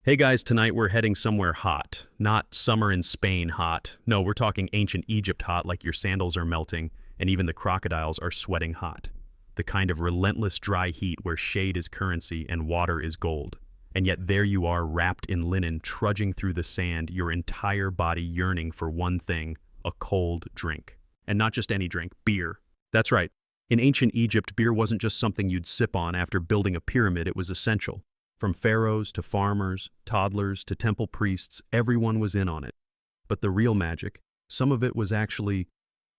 Hey guys, tonight we're heading somewhere hot. Not summer in Spain hot. No, we're talking ancient Egypt hot, like your sandals are melting and even the crocodiles are sweating hot. The kind of relentless dry heat where shade is currency and water is gold. And yet there you are, wrapped in linen, trudging through the sand, your entire body yearning for one thing, a cold drink. And not just any drink, beer. That's right. In ancient Egypt, beer wasn't just something you'd sip on after building a pyramid, it was essential. From pharaohs to farmers, toddlers to temple priests, everyone was in on it. But the real magic, some of it was actually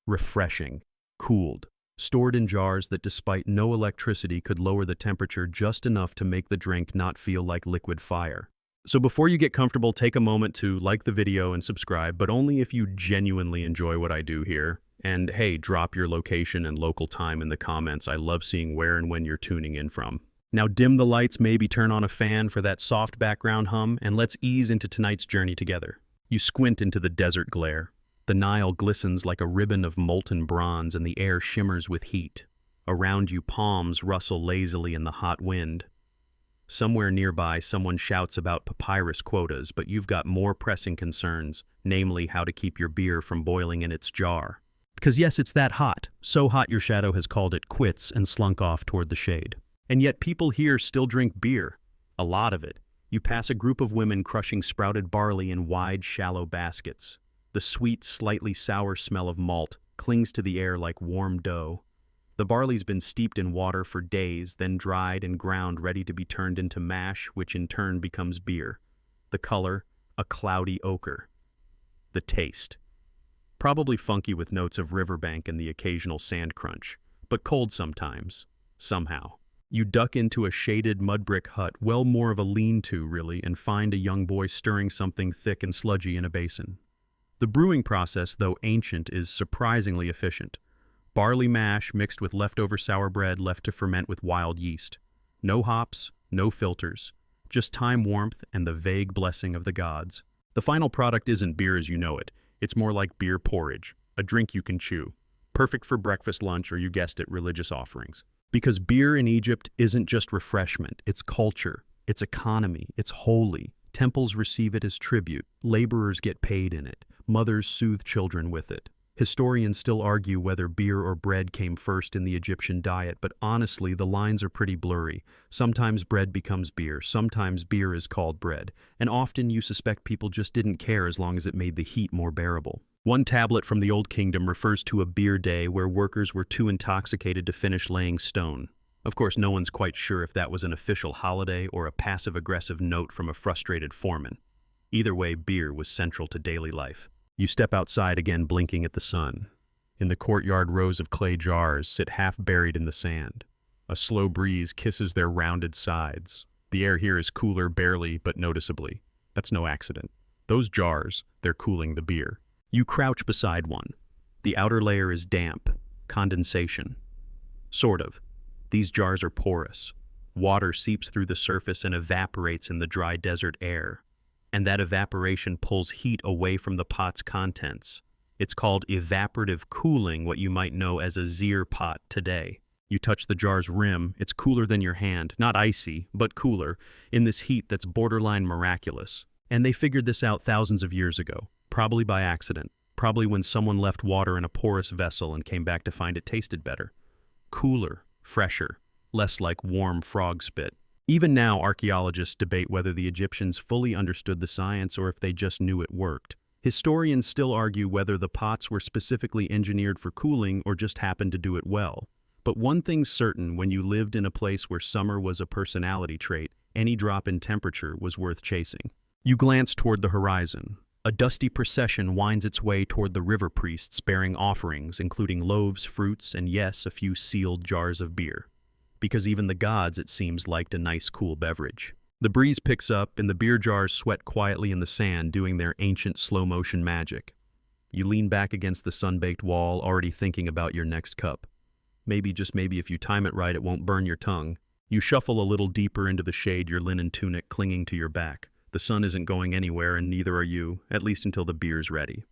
refreshing, cooled, stored in jars that despite no electricity could lower the temperature just enough to make the drink not feel like liquid fire. So before you get comfortable, take a moment to like the video and subscribe, but only if you genuinely enjoy what I do here. And hey, drop your location and local time in the comments. I love seeing where and when you're tuning in from. Now dim the lights, maybe turn on a fan for that soft background hum, and let's ease into tonight's journey together. You squint into the desert glare. The Nile glistens like a ribbon of molten bronze and the air shimmers with heat. Around you, palms rustle lazily in the hot wind. Somewhere nearby, someone shouts about papyrus quotas, but you've got more pressing concerns, namely how to keep your beer from boiling in its jar. Because yes, it's that hot. So hot your shadow has called it quits and slunk off toward the shade. And yet people here still drink beer. A lot of it. You pass a group of women crushing sprouted barley in wide, shallow baskets. The sweet, slightly sour smell of malt clings to the air like warm dough. The barley's been steeped in water for days, then dried and ground ready to be turned into mash, which in turn becomes beer. The color, a cloudy ochre. The taste. Probably funky with notes of riverbank and the occasional sand crunch, but cold sometimes, somehow. You duck into a shaded mud brick hut, well more of a lean-to really, and find a young boy stirring something thick and sludgy in a basin. The brewing process, though ancient, is surprisingly efficient. Barley mash mixed with leftover sour bread left to ferment with wild yeast. No hops, no filters, just time, warmth, and the vague blessing of the gods. The final product isn't beer as you know it. It's more like beer porridge, a drink you can chew. Perfect for breakfast, lunch, or you guessed it, religious offerings. Because beer in Egypt isn't just refreshment, it's culture, it's economy, it's holy. Temples receive it as tribute, laborers get paid in it, mothers soothe children with it. Historians still argue whether beer or bread came first in the Egyptian diet, but honestly, the lines are pretty blurry. Sometimes bread becomes beer, sometimes beer is called bread, and often you suspect people just didn't care as long as it made the heat more bearable. One tablet from the Old Kingdom refers to a beer day where workers were too intoxicated to finish laying stone. Of course, no one's quite sure if that was an official holiday or a passive-aggressive note from a frustrated foreman. Either way, beer was central to daily life. You step outside again, blinking at the sun. In the courtyard, rows of clay jars sit half buried in the sand. A slow breeze kisses their rounded sides. The air here is cooler barely, but noticeably. That's no accident. Those jars, they're cooling the beer. You crouch beside one. The outer layer is damp, condensation. Sort of. These jars are porous. Water seeps through the surface and evaporates in the dry desert air. And that evaporation pulls heat away from the pot's contents. It's called evaporative cooling, what you might know as a Zier pot today. You touch the jar's rim, it's cooler than your hand, not icy, but cooler, in this heat that's borderline miraculous. And they figured this out thousands of years ago. Probably by accident, probably when someone left water in a porous vessel and came back to find it tasted better. Cooler, fresher, less like warm frog spit. Even now, archaeologists debate whether the Egyptians fully understood the science or if they just knew it worked. Historians still argue whether the pots were specifically engineered for cooling or just happened to do it well. But one thing's certain, when you lived in a place where summer was a personality trait, any drop in temperature was worth chasing. You glance toward the horizon. A dusty procession winds its way toward the river priests bearing offerings, including loaves, fruits, and yes, a few sealed jars of beer. Because even the gods, it seems, liked a nice cool beverage. The breeze picks up, and the beer jars sweat quietly in the sand, doing their ancient slow-motion magic. You lean back against the sun-baked wall, already thinking about your next cup. Maybe, just maybe, if you time it right, it won't burn your tongue. You shuffle a little deeper into the shade, your linen tunic clinging to your back. The sun isn't going anywhere, and neither are you, at least until the beer's ready.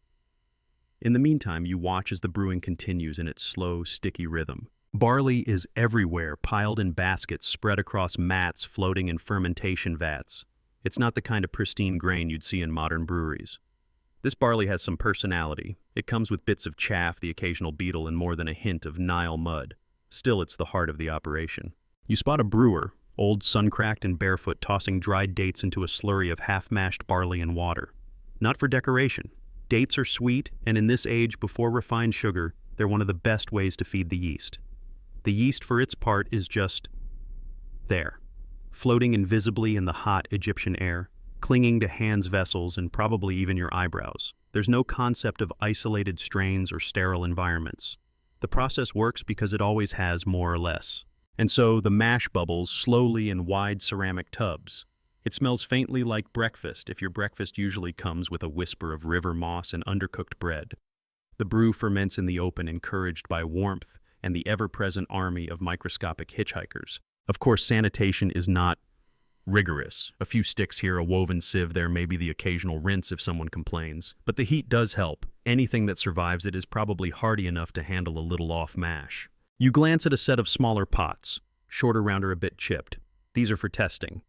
In the meantime, you watch as the brewing continues in its slow, sticky rhythm. Barley is everywhere, piled in baskets, spread across mats, floating in fermentation vats. It's not the kind of pristine grain you'd see in modern breweries. This barley has some personality. It comes with bits of chaff, the occasional beetle, and more than a hint of Nile mud. Still, it's the heart of the operation. You spot a brewer, old, sun-cracked, and barefoot, tossing dried dates into a slurry of half-mashed barley and water. Not for decoration. Dates are sweet, and in this age before refined sugar, they're one of the best ways to feed the yeast. The yeast, for its part, is just there, floating invisibly in the hot Egyptian air, clinging to hands, vessels, and probably even your eyebrows. There's no concept of isolated strains or sterile environments. The process works because it always has, more or less. And so the mash bubbles slowly in wide ceramic tubs. It smells faintly like breakfast, if your breakfast usually comes with a whisper of river moss and undercooked bread. The brew ferments in the open, encouraged by warmth and the ever-present army of microscopic hitchhikers. Of course, sanitation is not rigorous. A few sticks here, a woven sieve there, maybe the occasional rinse if someone complains. But the heat does help. Anything that survives it is probably hardy enough to handle a little off mash. You glance at a set of smaller pots, shorter, rounder, a bit chipped. These are for testing.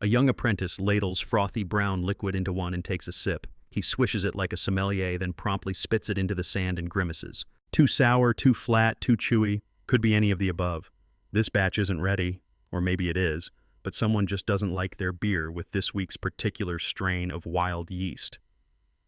A young apprentice ladles frothy brown liquid into one and takes a sip. He swishes it like a sommelier, then promptly spits it into the sand and grimaces. Too sour, too flat, too chewy. Could be any of the above. This batch isn't ready, or maybe it is, but someone just doesn't like their beer with this week's particular strain of wild yeast.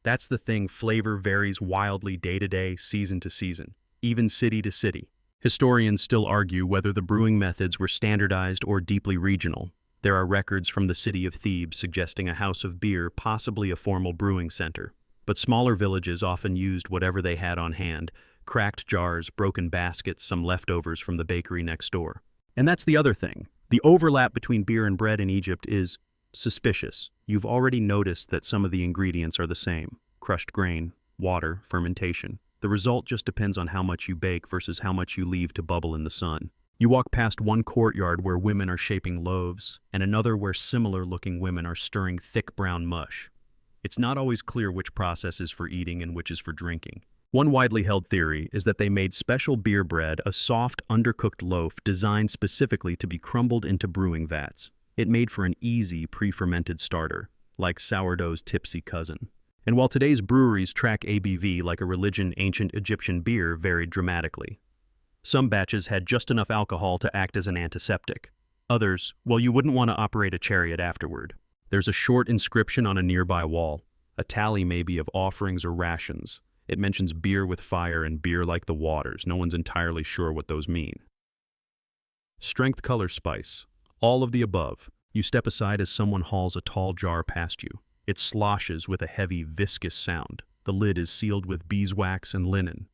That's the thing, flavor varies wildly day to day, season to season, even city to city. Historians still argue whether the brewing methods were standardized or deeply regional. There are records from the city of Thebes suggesting a house of beer, possibly a formal brewing center. But smaller villages often used whatever they had on hand, cracked jars, broken baskets, some leftovers from the bakery next door. And that's the other thing. The overlap between beer and bread in Egypt is suspicious. You've already noticed that some of the ingredients are the same. Crushed grain, water, fermentation. The result just depends on how much you bake versus how much you leave to bubble in the sun. You walk past one courtyard where women are shaping loaves, and another where similar-looking women are stirring thick brown mush. It's not always clear which process is for eating and which is for drinking. One widely held theory is that they made special beer bread, a soft, undercooked loaf designed specifically to be crumbled into brewing vats. It made for an easy, pre-fermented starter, like sourdough's tipsy cousin. And while today's breweries track ABV like a religion, ancient Egyptian beer varied dramatically. Some batches had just enough alcohol to act as an antiseptic. Others, well, you wouldn't want to operate a chariot afterward. There's a short inscription on a nearby wall, a tally maybe of offerings or rations. It mentions beer with fire and beer like the waters. No one's entirely sure what those mean. Strength, color, spice. All of the above. You step aside as someone hauls a tall jar past you. It sloshes with a heavy, viscous sound. The lid is sealed with beeswax and linen.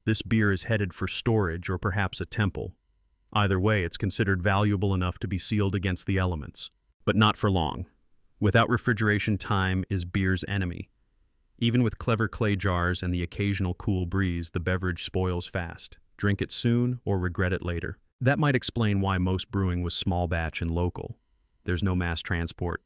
This beer is headed for storage or perhaps a temple. Either way, it's considered valuable enough to be sealed against the elements. But not for long. Without refrigeration, time is beer's enemy. Even with clever clay jars and the occasional cool breeze, the beverage spoils fast. Drink it soon or regret it later. That might explain why most brewing was small batch and local. There's no mass transport.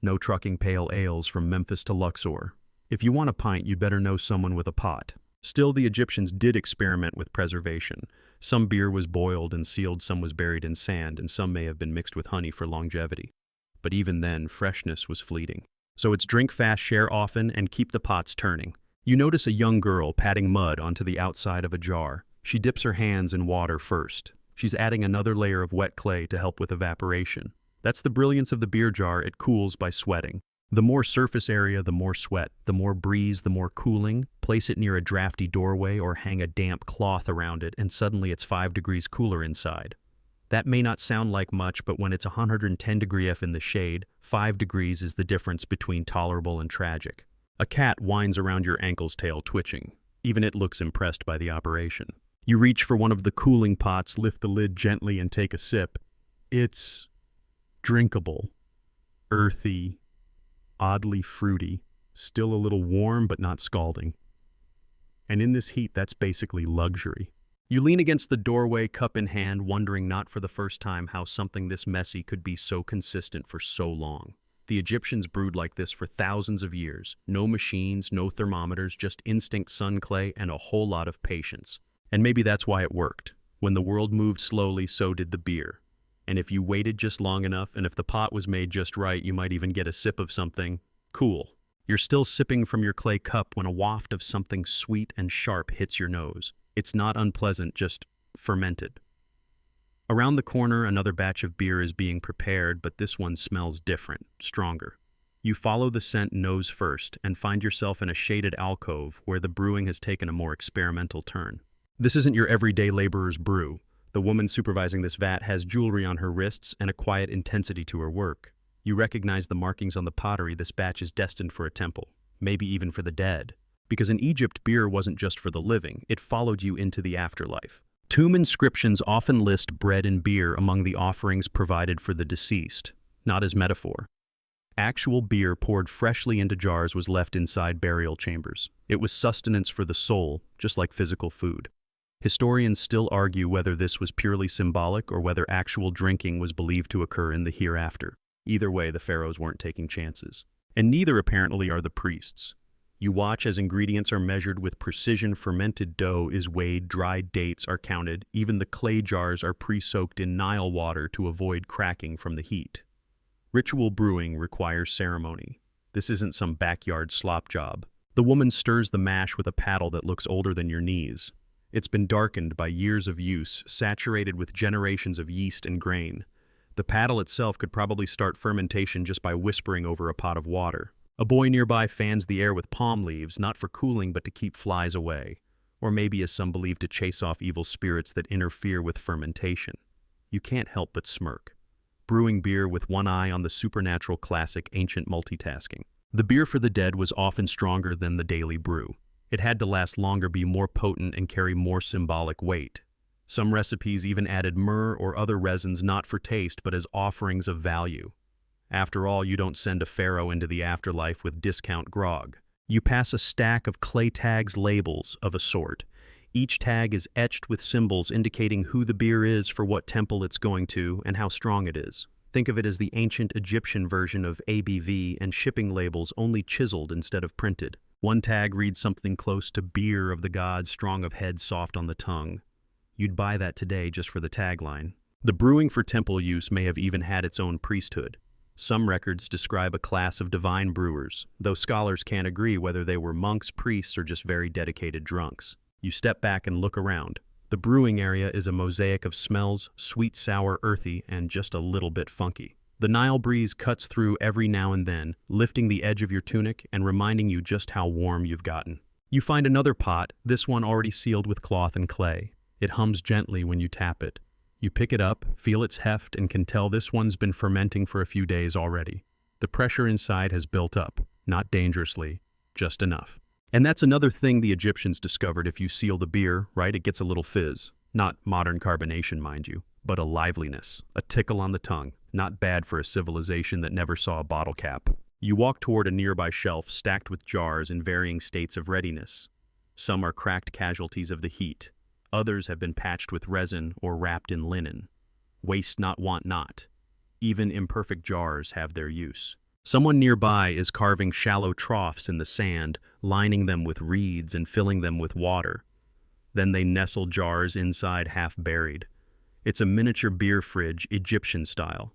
No trucking pale ales from Memphis to Luxor. If you want a pint, you'd better know someone with a pot. Still, the Egyptians did experiment with preservation. Some beer was boiled and sealed, some was buried in sand, and some may have been mixed with honey for longevity. But even then, freshness was fleeting. So it's drink fast, share often, and keep the pots turning. You notice a young girl patting mud onto the outside of a jar. She dips her hands in water first. She's adding another layer of wet clay to help with evaporation. That's the brilliance of the beer jar, it cools by sweating. The more surface area, the more sweat. The more breeze, the more cooling. Place it near a drafty doorway or hang a damp cloth around it, and suddenly it's 5 degrees cooler inside. That may not sound like much, but when it's 110 degree F in the shade, 5 degrees is the difference between tolerable and tragic. A cat winds around your ankle's tail, twitching. Even it looks impressed by the operation. You reach for one of the cooling pots, lift the lid gently, and take a sip. It's drinkable, earthy, oddly fruity, still a little warm but not scalding. And in this heat, that's basically luxury. You lean against the doorway, cup in hand, wondering not for the first time how something this messy could be so consistent for so long. The Egyptians brewed like this for thousands of years. No machines, no thermometers, just instinct, sun clay, and a whole lot of patience. And maybe that's why it worked. When the world moved slowly, so did the beer. And if you waited just long enough, and if the pot was made just right, you might even get a sip of something cool. You're still sipping from your clay cup when a waft of something sweet and sharp hits your nose. It's not unpleasant, just fermented. Around the corner, another batch of beer is being prepared, but this one smells different, stronger. You follow the scent nose first and find yourself in a shaded alcove where the brewing has taken a more experimental turn. This isn't your everyday laborer's brew. The woman supervising this vat has jewelry on her wrists and a quiet intensity to her work. You recognize the markings on the pottery. This batch is destined for a temple, maybe even for the dead. Because in Egypt, beer wasn't just for the living, it followed you into the afterlife. Tomb inscriptions often list bread and beer among the offerings provided for the deceased, not as metaphor. Actual beer poured freshly into jars was left inside burial chambers. It was sustenance for the soul, just like physical food. Historians still argue whether this was purely symbolic or whether actual drinking was believed to occur in the hereafter. Either way, the pharaohs weren't taking chances. And neither apparently are the priests. You watch as ingredients are measured with precision, fermented dough is weighed, dried dates are counted, even the clay jars are pre-soaked in Nile water to avoid cracking from the heat. Ritual brewing requires ceremony. This isn't some backyard slop job. The woman stirs the mash with a paddle that looks older than your knees. It's been darkened by years of use, saturated with generations of yeast and grain. The paddle itself could probably start fermentation just by whispering over a pot of water. A boy nearby fans the air with palm leaves, not for cooling but to keep flies away. Or maybe, as some believe, to chase off evil spirits that interfere with fermentation. You can't help but smirk. Brewing beer with one eye on the supernatural classic ancient multitasking. The beer for the dead was often stronger than the daily brew. It had to last longer, be more potent, and carry more symbolic weight. Some recipes even added myrrh or other resins not for taste but as offerings of value. After all, you don't send a pharaoh into the afterlife with discount grog. You pass a stack of clay tags, labels of a sort. Each tag is etched with symbols indicating who the beer is, for what temple it's going to, and how strong it is. Think of it as the ancient Egyptian version of ABV and shipping labels, only chiseled instead of printed. One tag reads something close to beer of the gods, strong of head, soft on the tongue. You'd buy that today just for the tagline. The brewing for temple use may have even had its own priesthood. Some records describe a class of divine brewers, though scholars can't agree whether they were monks, priests, or just very dedicated drunks. You step back and look around. The brewing area is a mosaic of smells, sweet, sour, earthy, and just a little bit funky. The Nile breeze cuts through every now and then, lifting the edge of your tunic and reminding you just how warm you've gotten. You find another pot, this one already sealed with cloth and clay. It hums gently when you tap it. You pick it up, feel its heft, and can tell this one's been fermenting for a few days already. The pressure inside has built up, not dangerously, just enough. And that's another thing the Egyptians discovered. If you seal the beer, right, it gets a little fizz. Not modern carbonation, mind you, but a liveliness, a tickle on the tongue. Not bad for a civilization that never saw a bottle cap. You walk toward a nearby shelf stacked with jars in varying states of readiness. Some are cracked casualties of the heat. Others have been patched with resin or wrapped in linen. Waste not, want not. Even imperfect jars have their use. Someone nearby is carving shallow troughs in the sand, lining them with reeds and filling them with water. Then they nestle jars inside, half buried. It's a miniature beer fridge, Egyptian style.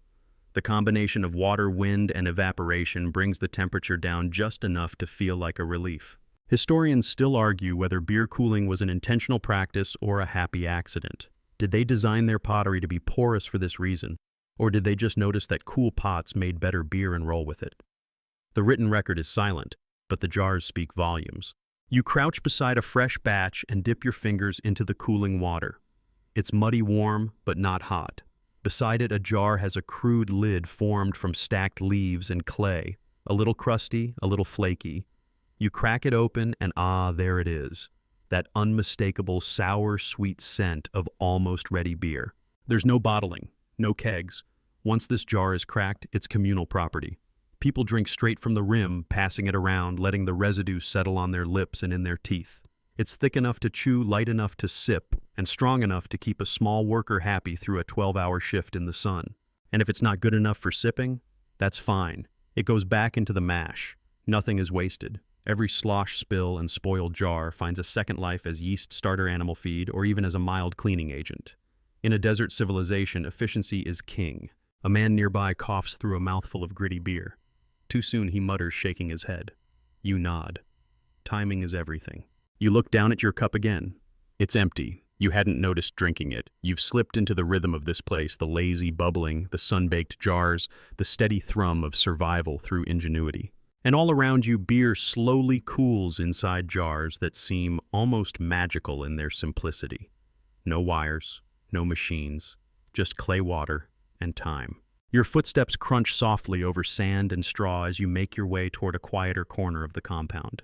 The combination of water, wind, and evaporation brings the temperature down just enough to feel like a relief. Historians still argue whether beer cooling was an intentional practice or a happy accident. Did they design their pottery to be porous for this reason, or did they just notice that cool pots made better beer and roll with it? The written record is silent, but the jars speak volumes. You crouch beside a fresh batch and dip your fingers into the cooling water. It's muddy warm, but not hot. Beside it, a jar has a crude lid formed from stacked leaves and clay, a little crusty, a little flaky. You crack it open, and there it is, that unmistakable sour, sweet scent of almost ready beer. There's no bottling, no kegs. Once this jar is cracked, it's communal property. People drink straight from the rim, passing it around, letting the residue settle on their lips and in their teeth. It's thick enough to chew, light enough to sip, and strong enough to keep a small worker happy through a 12-hour shift in the sun. And if it's not good enough for sipping, that's fine. It goes back into the mash. Nothing is wasted. Every slosh, spill, and spoiled jar finds a second life as yeast starter animal feed or even as a mild cleaning agent. In a desert civilization, efficiency is king. A man nearby coughs through a mouthful of gritty beer. Too soon he mutters, shaking his head. You nod. Timing is everything. You look down at your cup again. It's empty. You hadn't noticed drinking it. You've slipped into the rhythm of this place, the lazy bubbling, the sun-baked jars, the steady thrum of survival through ingenuity. And all around you, beer slowly cools inside jars that seem almost magical in their simplicity. No wires, no machines, just clay water and time. Your footsteps crunch softly over sand and straw as you make your way toward a quieter corner of the compound.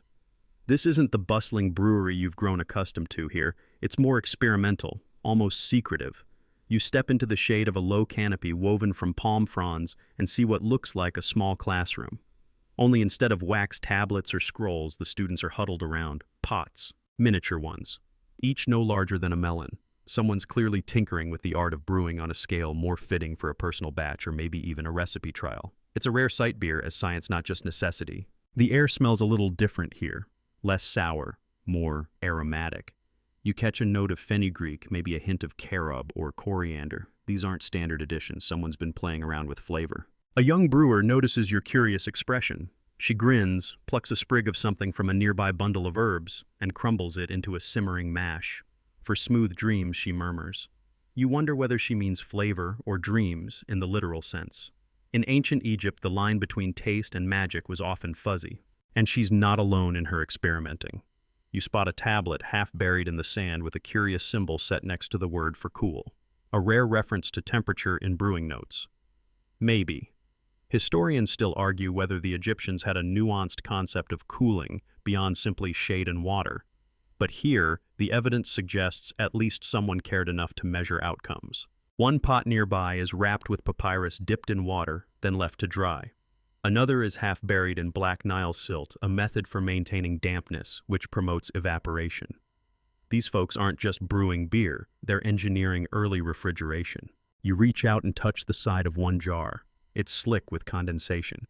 This isn't the bustling brewery you've grown accustomed to here. It's more experimental, almost secretive. You step into the shade of a low canopy woven from palm fronds and see what looks like a small classroom. Only instead of wax tablets or scrolls, the students are huddled around pots, miniature ones, each no larger than a melon. Someone's clearly tinkering with the art of brewing on a scale more fitting for a personal batch or maybe even a recipe trial. It's a rare sight beer as science, not just necessity. The air smells a little different here. Less sour, more aromatic. You catch a note of fenugreek, maybe a hint of carob or coriander. These aren't standard additions. Someone's been playing around with flavor. A young brewer notices your curious expression. She grins, plucks a sprig of something from a nearby bundle of herbs, and crumbles it into a simmering mash. For smooth dreams, she murmurs. You wonder whether she means flavor or dreams in the literal sense. In ancient Egypt, the line between taste and magic was often fuzzy. And she's not alone in her experimenting. You spot a tablet half buried in the sand with a curious symbol set next to the word for cool, a rare reference to temperature in brewing notes. Maybe. Historians still argue whether the Egyptians had a nuanced concept of cooling beyond simply shade and water. But here, the evidence suggests at least someone cared enough to measure outcomes. One pot nearby is wrapped with papyrus dipped in water, then left to dry. Another is half buried in black Nile silt, a method for maintaining dampness, which promotes evaporation. These folks aren't just brewing beer, they're engineering early refrigeration. You reach out and touch the side of one jar. It's slick with condensation.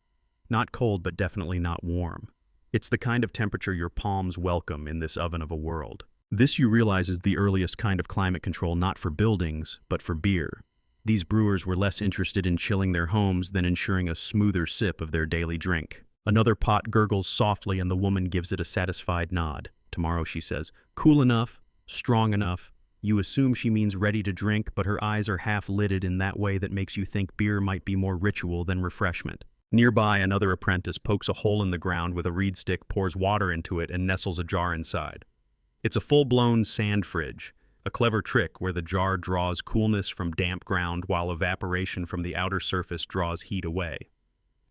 Not cold, but definitely not warm. It's the kind of temperature your palms welcome in this oven of a world. This, you realize, is the earliest kind of climate control not for buildings, but for beer. These brewers were less interested in chilling their homes than ensuring a smoother sip of their daily drink. Another pot gurgles softly and the woman gives it a satisfied nod. Tomorrow, she says, cool enough, strong enough. You assume she means ready to drink, but her eyes are half lidded in that way that makes you think beer might be more ritual than refreshment. Nearby, another apprentice pokes a hole in the ground with a reed stick, pours water into it, and nestles a jar inside. It's a full-blown sand fridge. A clever trick where the jar draws coolness from damp ground while evaporation from the outer surface draws heat away.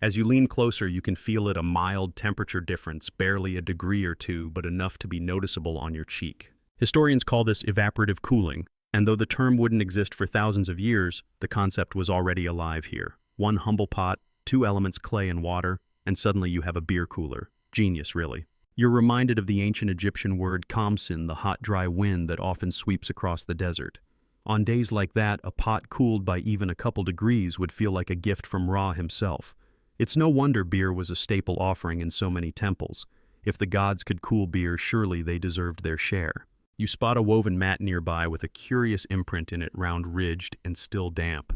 As you lean closer, you can feel it, a mild temperature difference, barely a degree or two, but enough to be noticeable on your cheek. Historians call this evaporative cooling, and though the term wouldn't exist for thousands of years, the concept was already alive here. One humble pot, two elements, clay and water, and suddenly you have a beer cooler. Genius, really. You're reminded of the ancient Egyptian word kamsin, the hot, dry wind that often sweeps across the desert. On days like that, a pot cooled by even a couple degrees would feel like a gift from Ra himself. It's no wonder beer was a staple offering in so many temples. If the gods could cool beer, surely they deserved their share. You spot a woven mat nearby with a curious imprint in it, round-ridged and still damp.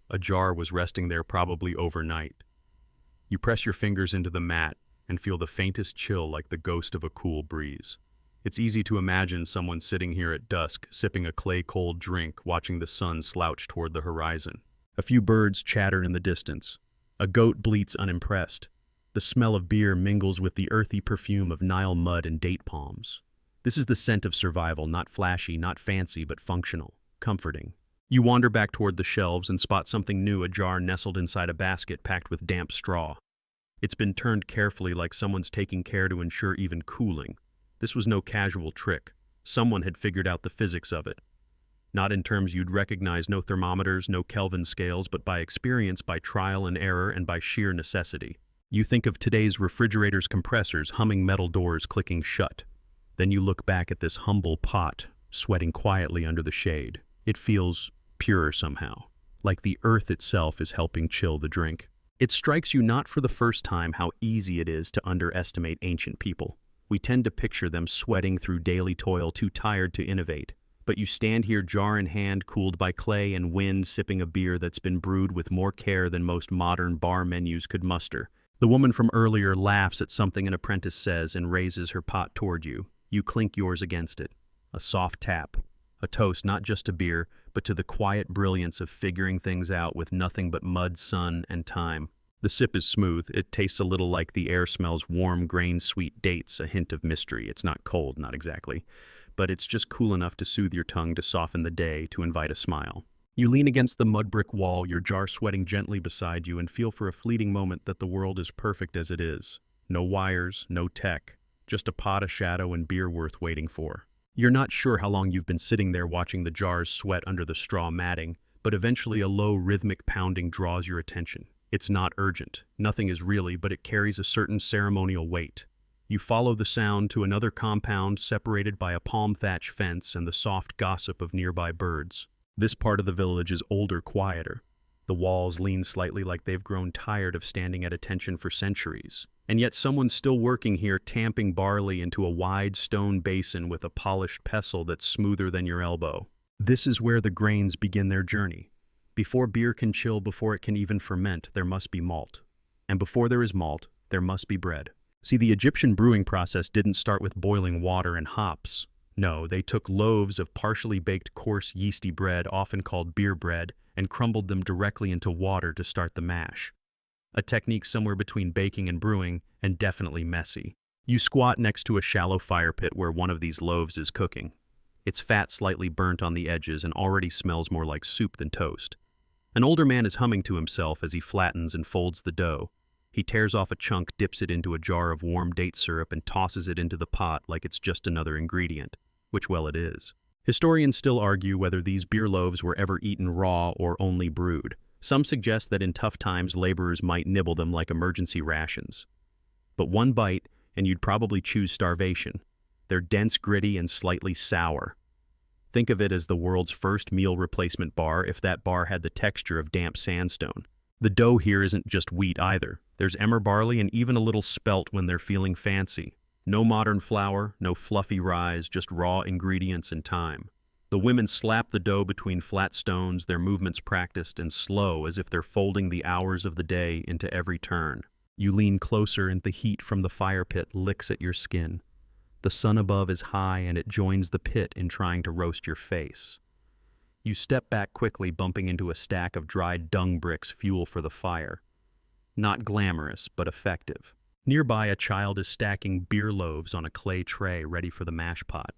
A jar was resting there probably overnight. You press your fingers into the mat and feel the faintest chill like the ghost of a cool breeze. It's easy to imagine someone sitting here at dusk, sipping a clay-cold drink, watching the sun slouch toward the horizon. A few birds chatter in the distance. A goat bleats unimpressed. The smell of beer mingles with the earthy perfume of Nile mud and date palms. This is the scent of survival, not flashy, not fancy, but functional, comforting. You wander back toward the shelves and spot something new, a jar nestled inside a basket packed with damp straw. It's been turned carefully, like someone's taking care to ensure even cooling. This was no casual trick. Someone had figured out the physics of it. Not in terms you'd recognize, no thermometers, no Kelvin scales, but by experience, by trial and error, and by sheer necessity. You think of today's refrigerators, compressors, humming metal doors clicking shut. Then you look back at this humble pot, sweating quietly under the shade. It feels pure somehow, like the earth itself is helping chill the drink. It strikes you not for the first time how easy it is to underestimate ancient people. We tend to picture them sweating through daily toil, too tired to innovate. but you stand here jar in hand, cooled by clay and wind, sipping a beer that's been brewed with more care than most modern bar menus could muster. The woman from earlier laughs at something an apprentice says and raises her pot toward you. You clink yours against it. A soft tap. A toast not just to beer, but to the quiet brilliance of figuring things out with nothing but mud, sun, and time. The sip is smooth. It tastes a little like the air smells warm, grain-sweet dates, a hint of mystery. It's not cold, not exactly, but it's just cool enough to soothe your tongue, to soften the day, to invite a smile. You lean against the mud brick wall, your jar sweating gently beside you, and feel for a fleeting moment that the world is perfect as it is. No wires, no tech, just a pot of shadow and beer worth waiting for. You're not sure how long you've been sitting there watching the jars sweat under the straw matting, but eventually a low rhythmic pounding draws your attention. It's not urgent, nothing is really, but it carries a certain ceremonial weight. You follow the sound to another compound separated by a palm thatch fence and the soft gossip of nearby birds. This part of the village is older, quieter. The walls lean slightly like they've grown tired of standing at attention for centuries. And yet someone's still working here, tamping barley into a wide stone basin with a polished pestle that's smoother than your elbow. This is where the grains begin their journey. Before beer can chill, before it can even ferment, there must be malt. And before there is malt, there must be bread. See, the Egyptian brewing process didn't start with boiling water and hops. No, they took loaves of partially baked coarse yeasty bread, often called beer bread, and crumbled them directly into water to start the mash. A technique somewhere between baking and brewing, and definitely messy. You squat next to a shallow fire pit where one of these loaves is cooking. Its fat slightly burnt on the edges and already smells more like soup than toast. An older man is humming to himself as he flattens and folds the dough. He tears off a chunk, dips it into a jar of warm date syrup, and tosses it into the pot like it's just another ingredient, which, well, it is. Historians still argue whether these beer loaves were ever eaten raw or only brewed. Some suggest that in tough times laborers might nibble them like emergency rations. But one bite, and you'd probably choose starvation. They're dense, gritty, and slightly sour. Think of it as the world's first meal replacement bar if that bar had the texture of damp sandstone. The dough here isn't just wheat either. There's emmer barley and even a little spelt when they're feeling fancy. No modern flour, no fluffy rise, just raw ingredients and time. The women slap the dough between flat stones, their movements practiced and slow as if they're folding the hours of the day into every turn. You lean closer and the heat from the fire pit licks at your skin. The sun above is high and it joins the pit in trying to roast your face. You step back quickly, bumping into a stack of dried dung bricks, fuel for the fire. Not glamorous, but effective. Nearby, a child is stacking beer loaves on a clay tray ready for the mash pot.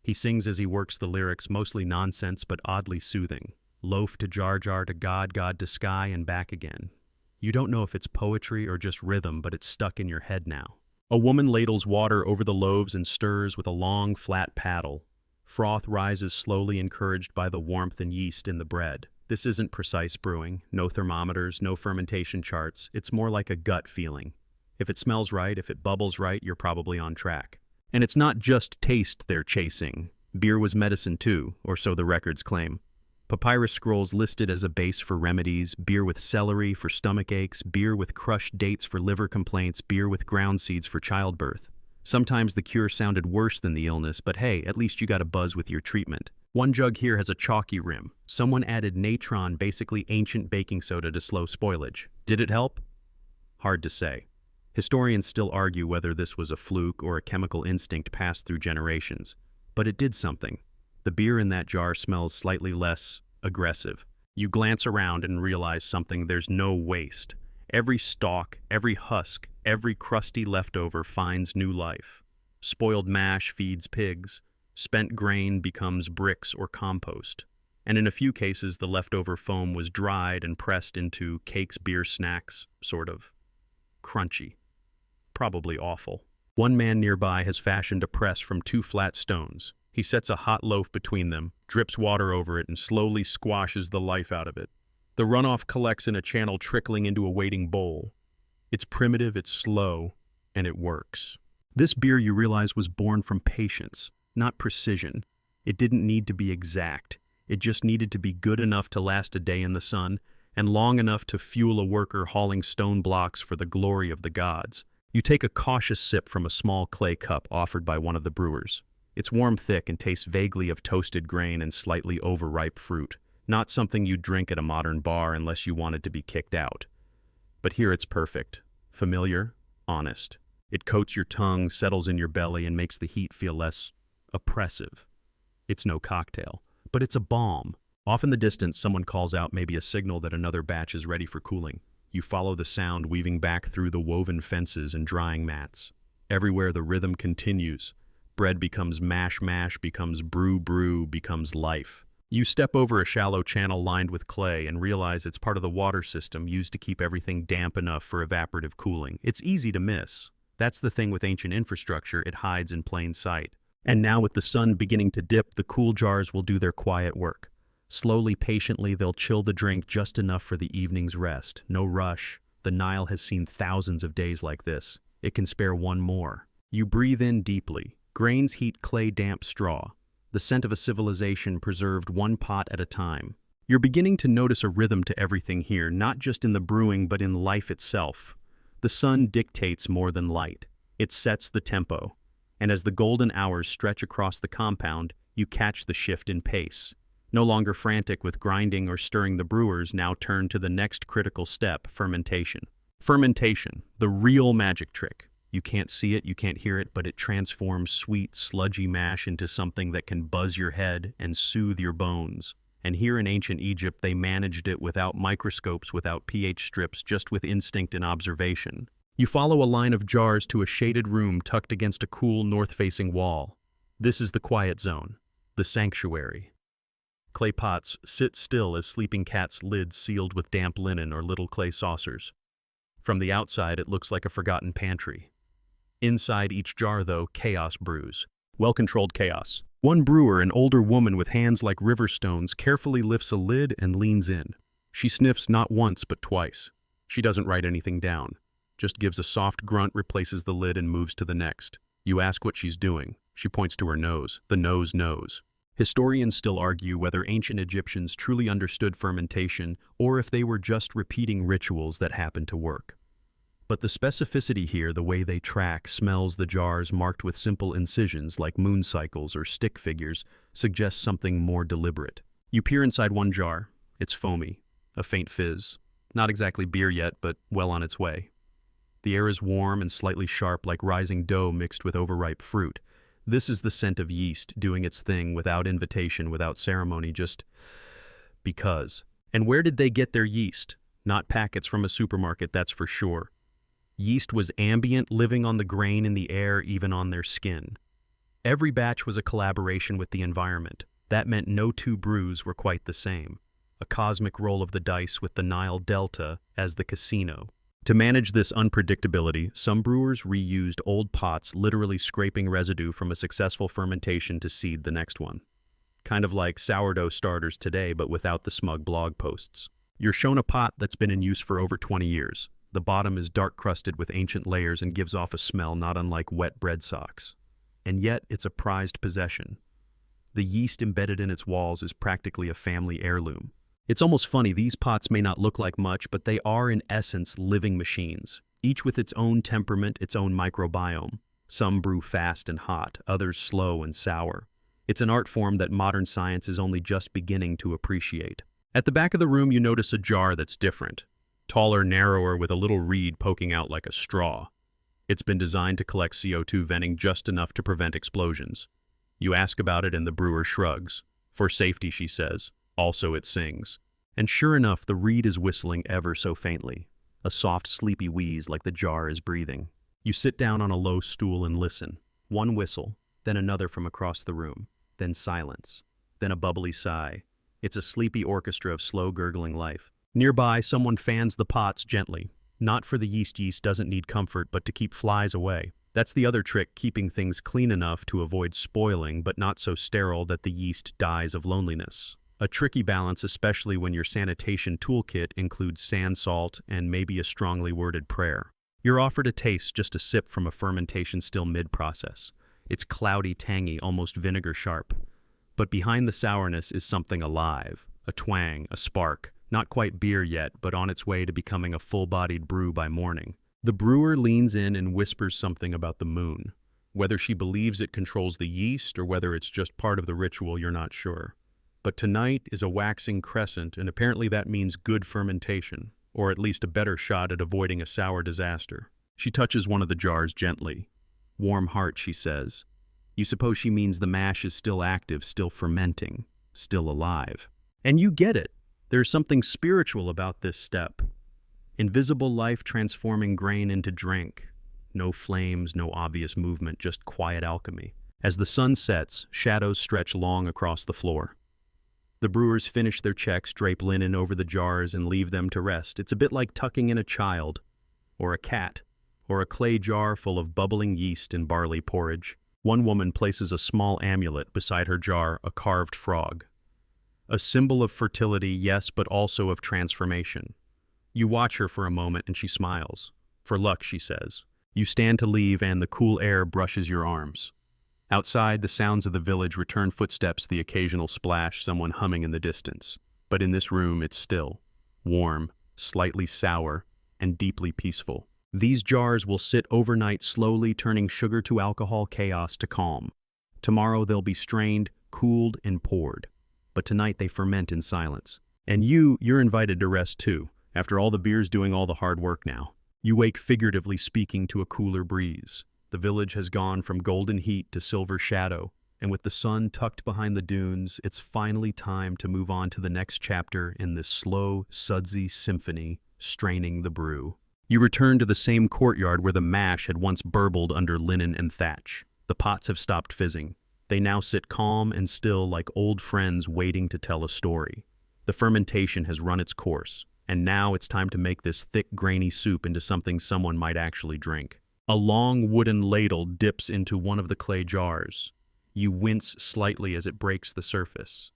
He sings as he works the lyrics, mostly nonsense but oddly soothing. Loaf to jar, jar to God, God to sky, and back again. You don't know if it's poetry or just rhythm, but it's stuck in your head now. A woman ladles water over the loaves and stirs with a long, flat paddle. Froth rises slowly, encouraged by the warmth and yeast in the bread. This isn't precise brewing, no thermometers, no fermentation charts. It's more like a gut feeling. If it smells right, if it bubbles right, you're probably on track. And it's not just taste they're chasing. Beer was medicine too, or so the records claim. Papyrus scrolls listed as a base for remedies, beer with celery for stomach aches, beer with crushed dates for liver complaints, beer with ground seeds for childbirth. Sometimes the cure sounded worse than the illness, but hey, at least you got a buzz with your treatment. One jug here has a chalky rim. Someone added natron, basically ancient baking soda, to slow spoilage. Did it help? Hard to say. Historians still argue whether this was a fluke or a chemical instinct passed through generations. But it did something. The beer in that jar smells slightly less aggressive. You glance around and realize something: there's no waste. Every stalk, every husk, every crusty leftover finds new life. Spoiled mash feeds pigs. Spent grain becomes bricks or compost. And in a few cases, the leftover foam was dried and pressed into cakes, beer, snacks, sort of. Crunchy. Probably awful. One man nearby has fashioned a press from 2 flat stones. He sets a hot loaf between them, drips water over it, and slowly squashes the life out of it. The runoff collects in a channel, trickling into a waiting bowl. It's primitive, it's slow, and it works. This beer, you realize, was born from patience, not precision. It didn't need to be exact. It just needed to be good enough to last a day in the sun, and long enough to fuel a worker hauling stone blocks for the glory of the gods. You take a cautious sip from a small clay cup offered by one of the brewers. It's warm, thick, and tastes vaguely of toasted grain and slightly overripe fruit. Not something you'd drink at a modern bar unless you wanted to be kicked out. But here it's perfect. Familiar, honest. It coats your tongue, settles in your belly, and makes the heat feel less oppressive. It's no cocktail, but it's a balm. Off in the distance, someone calls out, maybe a signal that another batch is ready for cooling. You follow the sound weaving back through the woven fences and drying mats. Everywhere the rhythm continues. Bread becomes mash, mash becomes brew, brew becomes life. You step over a shallow channel lined with clay and realize it's part of the water system used to keep everything damp enough for evaporative cooling. It's easy to miss. That's the thing with ancient infrastructure, it hides in plain sight. And now with the sun beginning to dip, the cool jars will do their quiet work. Slowly, patiently, they'll chill the drink just enough for the evening's rest. No rush. The Nile has seen thousands of days like this. It can spare one more. You breathe in deeply. Grains heat clay damp straw. The scent of a civilization preserved one pot at a time. You're beginning to notice a rhythm to everything here, not just in the brewing but in life itself. The sun dictates more than light. It sets the tempo. And as the golden hours stretch across the compound, you catch the shift in pace. No longer frantic with grinding or stirring, the brewers now turn to the next critical step, fermentation. Fermentation, the real magic trick. You can't see it, you can't hear it, but it transforms sweet, sludgy mash into something that can buzz your head and soothe your bones. And here in ancient Egypt, they managed it without microscopes, without pH strips, just with instinct and observation. You follow a line of jars to a shaded room tucked against a cool north-facing wall. This is the quiet zone, the sanctuary. Clay pots sit still as sleeping cats' lids sealed with damp linen or little clay saucers. From the outside, it looks like a forgotten pantry. Inside each jar, though, chaos brews. Well-controlled chaos. One brewer, an older woman with hands like river stones, carefully lifts a lid and leans in. She sniffs not once but twice. She doesn't write anything down. Just gives a soft grunt, replaces the lid, and moves to the next. You ask what she's doing. She points to her nose. The nose knows. Historians still argue whether ancient Egyptians truly understood fermentation or if they were just repeating rituals that happened to work. But the specificity here, the way they track, smells the jars marked with simple incisions like moon cycles or stick figures, suggests something more deliberate. You peer inside one jar. It's foamy, a faint fizz. Not exactly beer yet, but well on its way. The air is warm and slightly sharp, like rising dough mixed with overripe fruit. This is the scent of yeast doing its thing without invitation, without ceremony, just because. And where did they get their yeast? Not packets from a supermarket, that's for sure. Yeast was ambient, living on the grain in the air, even on their skin. Every batch was a collaboration with the environment. That meant no two brews were quite the same. A cosmic roll of the dice with the Nile Delta as the casino. To manage this unpredictability, some brewers reused old pots, literally scraping residue from a successful fermentation to seed the next one. Kind of like sourdough starters today, but without the smug blog posts. You're shown a pot that's been in use for over 20 years. The bottom is dark-crusted with ancient layers and gives off a smell not unlike wet bread socks. And yet, it's a prized possession. The yeast embedded in its walls is practically a family heirloom. It's almost funny, these pots may not look like much, but they are in essence living machines, each with its own temperament, its own microbiome. Some brew fast and hot, others slow and sour. It's an art form that modern science is only just beginning to appreciate. At the back of the room, you notice a jar that's different. Taller, narrower, with a little reed poking out like a straw. It's been designed to collect CO2 venting just enough to prevent explosions. You ask about it and the brewer shrugs. For safety, she says. Also, it sings. And sure enough, the reed is whistling ever so faintly. A soft, sleepy wheeze like the jar is breathing. You sit down on a low stool and listen. One whistle, then another from across the room. Then silence. Then a bubbly sigh. It's a sleepy orchestra of slow, gurgling life. Nearby, someone fans the pots gently. Not for the yeast. Yeast doesn't need comfort, but to keep flies away. That's the other trick, keeping things clean enough to avoid spoiling, but not so sterile that the yeast dies of loneliness. A tricky balance, especially when your sanitation toolkit includes sand salt and maybe a strongly worded prayer. You're offered a taste, just a sip from a fermentation still mid-process. It's cloudy, tangy, almost vinegar sharp. But behind the sourness is something alive. A twang, a spark. Not quite beer yet, but on its way to becoming a full-bodied brew by morning. The brewer leans in and whispers something about the moon. Whether she believes it controls the yeast or whether it's just part of the ritual, you're not sure. But tonight is a waxing crescent, and apparently that means good fermentation, or at least a better shot at avoiding a sour disaster. She touches one of the jars gently. Warm heart, she says. You suppose she means the mash is still active, still fermenting, still alive. And you get it. There's something spiritual about this step. Invisible life transforming grain into drink. No flames, no obvious movement, just quiet alchemy. As the sun sets, shadows stretch long across the floor. The brewers finish their checks, drape linen over the jars, and leave them to rest. It's a bit like tucking in a child, or a cat, or a clay jar full of bubbling yeast and barley porridge. One woman places a small amulet beside her jar, a carved frog. A symbol of fertility, yes, but also of transformation. You watch her for a moment and she smiles. For luck, she says. You stand to leave and the cool air brushes your arms. Outside, the sounds of the village return: footsteps, the occasional splash, someone humming in the distance. But in this room, it's still, warm, slightly sour, and deeply peaceful. These jars will sit overnight, slowly turning sugar to alcohol, chaos to calm. Tomorrow they'll be strained, cooled, and poured. But tonight they ferment in silence. And you're invited to rest too. After all, the beer's doing all the hard work now. You wake, figuratively speaking, to a cooler breeze. The village has gone from golden heat to silver shadow, and with the sun tucked behind the dunes, it's finally time to move on to the next chapter in this slow, sudsy symphony, straining the brew. You return to the same courtyard where the mash had once burbled under linen and thatch. The pots have stopped fizzing. They now sit calm and still, like old friends waiting to tell a story. The fermentation has run its course, and now it's time to make this thick, grainy soup into something someone might actually drink. A long wooden ladle dips into one of the clay jars. You wince slightly as it breaks the surface.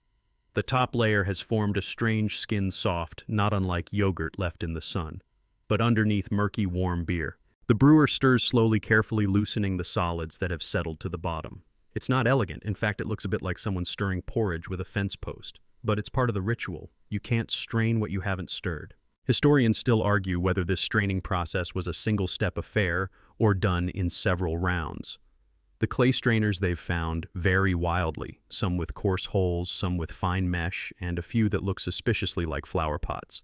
The top layer has formed a strange skin, soft, not unlike yogurt left in the sun, but underneath murky, warm beer. The brewer stirs slowly, carefully loosening the solids that have settled to the bottom. It's not elegant. In fact, it looks a bit like someone stirring porridge with a fence post. But it's part of the ritual. You can't strain what you haven't stirred. Historians still argue whether this straining process was a single-step affair or done in several rounds. The clay strainers they've found vary wildly, some with coarse holes, some with fine mesh, and a few that look suspiciously like flower pots.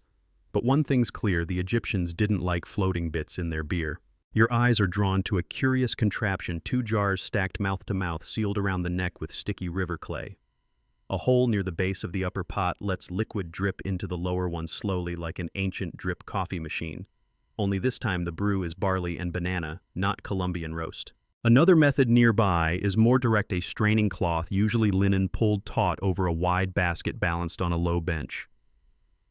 But one thing's clear: the Egyptians didn't like floating bits in their beer. Your eyes are drawn to a curious contraption, 2 jars stacked mouth to mouth, sealed around the neck with sticky river clay. A hole near the base of the upper pot lets liquid drip into the lower one slowly, like an ancient drip coffee machine. Only this time the brew is barley and banana, not Colombian roast. Another method nearby is more direct: a straining cloth, usually linen, pulled taut over a wide basket balanced on a low bench.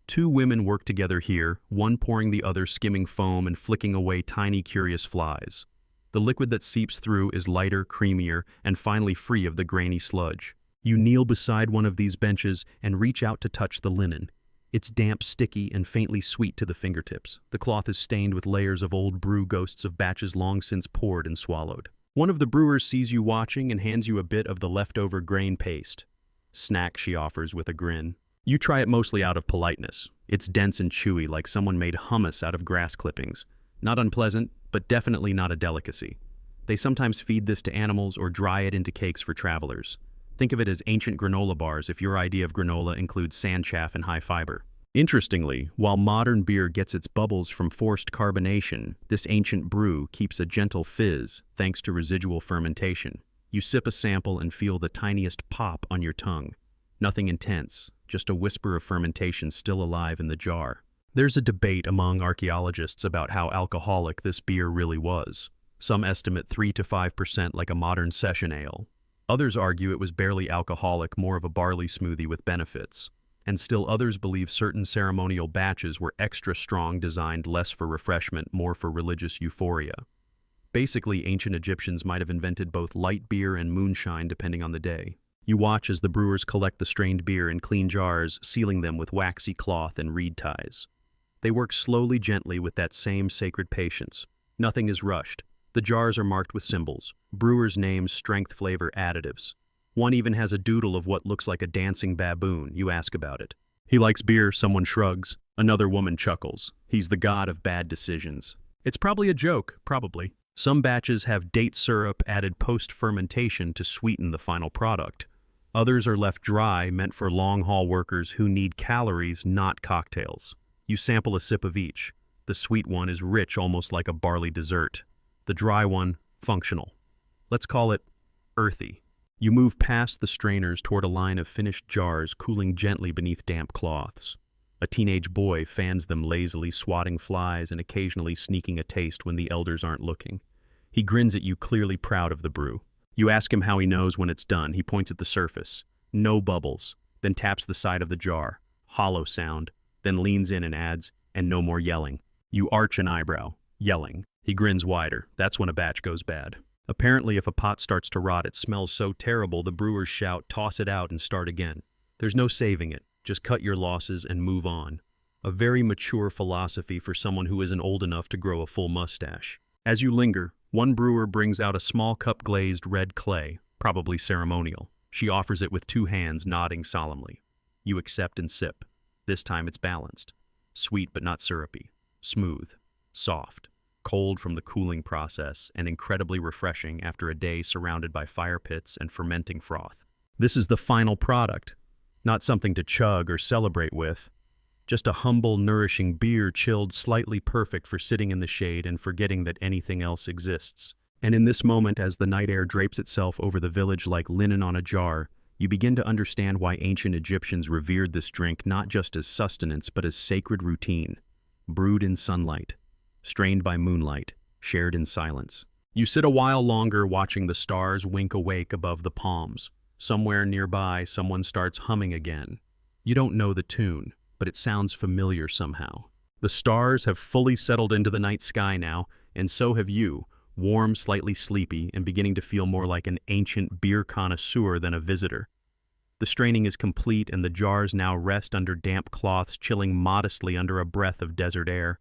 2 women work together here, one pouring, the other skimming foam and flicking away tiny, curious flies. The liquid that seeps through is lighter, creamier, and finally free of the grainy sludge. You kneel beside one of these benches and reach out to touch the linen. It's damp, sticky, and faintly sweet to the fingertips. The cloth is stained with layers of old brew, ghosts of batches long since poured and swallowed. One of the brewers sees you watching and hands you a bit of the leftover grain paste. Snack, she offers with a grin. You try it mostly out of politeness. It's dense and chewy, like someone made hummus out of grass clippings. Not unpleasant, but definitely not a delicacy. They sometimes feed this to animals or dry it into cakes for travelers. Think of it as ancient granola bars if your idea of granola includes sand chaff and high fiber. Interestingly, while modern beer gets its bubbles from forced carbonation, this ancient brew keeps a gentle fizz thanks to residual fermentation. You sip a sample and feel the tiniest pop on your tongue. Nothing intense, just a whisper of fermentation still alive in the jar. There's a debate among archaeologists about how alcoholic this beer really was. Some estimate 3 to 5%, like a modern session ale. Others argue it was barely alcoholic, more of a barley smoothie with benefits. And still others believe certain ceremonial batches were extra strong, designed less for refreshment, more for religious euphoria. Basically, ancient Egyptians might have invented both light beer and moonshine depending on the day. You watch as the brewers collect the strained beer in clean jars, sealing them with waxy cloth and reed ties. They work slowly, gently, with that same sacred patience. Nothing is rushed. The jars are marked with symbols, brewers' names, strength, flavor, additives. One even has a doodle of what looks like a dancing baboon. You ask about it. He likes beer, someone shrugs. Another woman chuckles. He's the god of bad decisions. It's probably a joke, probably. Some batches have date syrup added post-fermentation to sweeten the final product. Others are left dry, meant for long-haul workers who need calories, not cocktails. You sample a sip of each. The sweet one is rich, almost like a barley dessert. The dry one, functional. Let's call it earthy. You move past the strainers toward a line of finished jars cooling gently beneath damp cloths. A teenage boy fans them lazily, swatting flies and occasionally sneaking a taste when the elders aren't looking. He grins at you, clearly proud of the brew. You ask him how he knows when it's done. He points at the surface. No bubbles. Then taps the side of the jar. Hollow sound. Then leans in and adds, and no more yelling. You arch an eyebrow. Yelling. He grins wider. That's when a batch goes bad. Apparently, if a pot starts to rot, it smells so terrible the brewers shout, toss it out and start again. There's no saving it. Just cut your losses and move on. A very mature philosophy for someone who isn't old enough to grow a full mustache. As you linger, one brewer brings out a small cup glazed red clay, probably ceremonial. She offers it with two hands, nodding solemnly. You accept and sip. This time it's balanced. Sweet but not syrupy. Smooth. Soft. Cold from the cooling process, and incredibly refreshing after a day surrounded by fire pits and fermenting froth. This is the final product. Not something to chug or celebrate with. Just a humble, nourishing beer, chilled, slightly perfect for sitting in the shade and forgetting that anything else exists. And in this moment, as the night air drapes itself over the village like linen on a jar, you begin to understand why ancient Egyptians revered this drink not just as sustenance but as sacred routine. Brewed in sunlight. Strained by moonlight, shared in silence. You sit a while longer watching the stars wink awake above the palms. Somewhere nearby, someone starts humming again. You don't know the tune, but it sounds familiar somehow. The stars have fully settled into the night sky now, and so have you, warm, slightly sleepy, and beginning to feel more like an ancient beer connoisseur than a visitor. The straining is complete, and the jars now rest under damp cloths, chilling modestly under a breath of desert air.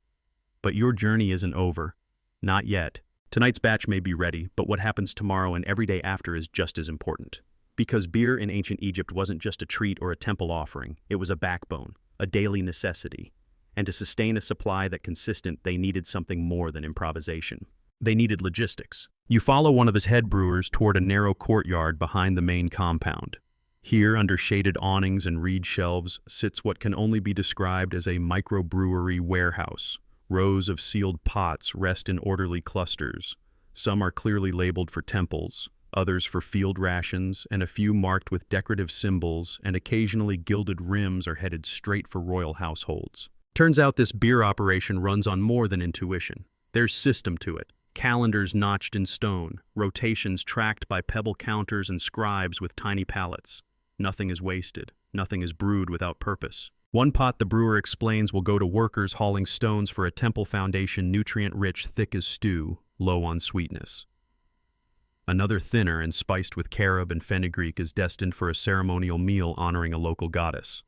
But your journey isn't over. Not yet. Tonight's batch may be ready, but what happens tomorrow and every day after is just as important. Because beer in ancient Egypt wasn't just a treat or a temple offering, it was a backbone, a daily necessity. And to sustain a supply that consistent, they needed something more than improvisation. They needed logistics. You follow one of his head brewers toward a narrow courtyard behind the main compound. Here, under shaded awnings and reed shelves, sits what can only be described as a microbrewery warehouse. Rows of sealed pots rest in orderly clusters. Some are clearly labeled for temples, others for field rations, and a few marked with decorative symbols, and occasionally gilded rims are headed straight for royal households. Turns out this beer operation runs on more than intuition. There's system to it. Calendars notched in stone, rotations tracked by pebble counters and scribes with tiny pallets. Nothing is wasted. Nothing is brewed without purpose. One pot, the brewer explains, will go to workers hauling stones for a temple foundation nutrient-rich, thick as stew, low on sweetness. Another, thinner and spiced with carob and fenugreek, is destined for a ceremonial meal honoring a local goddess.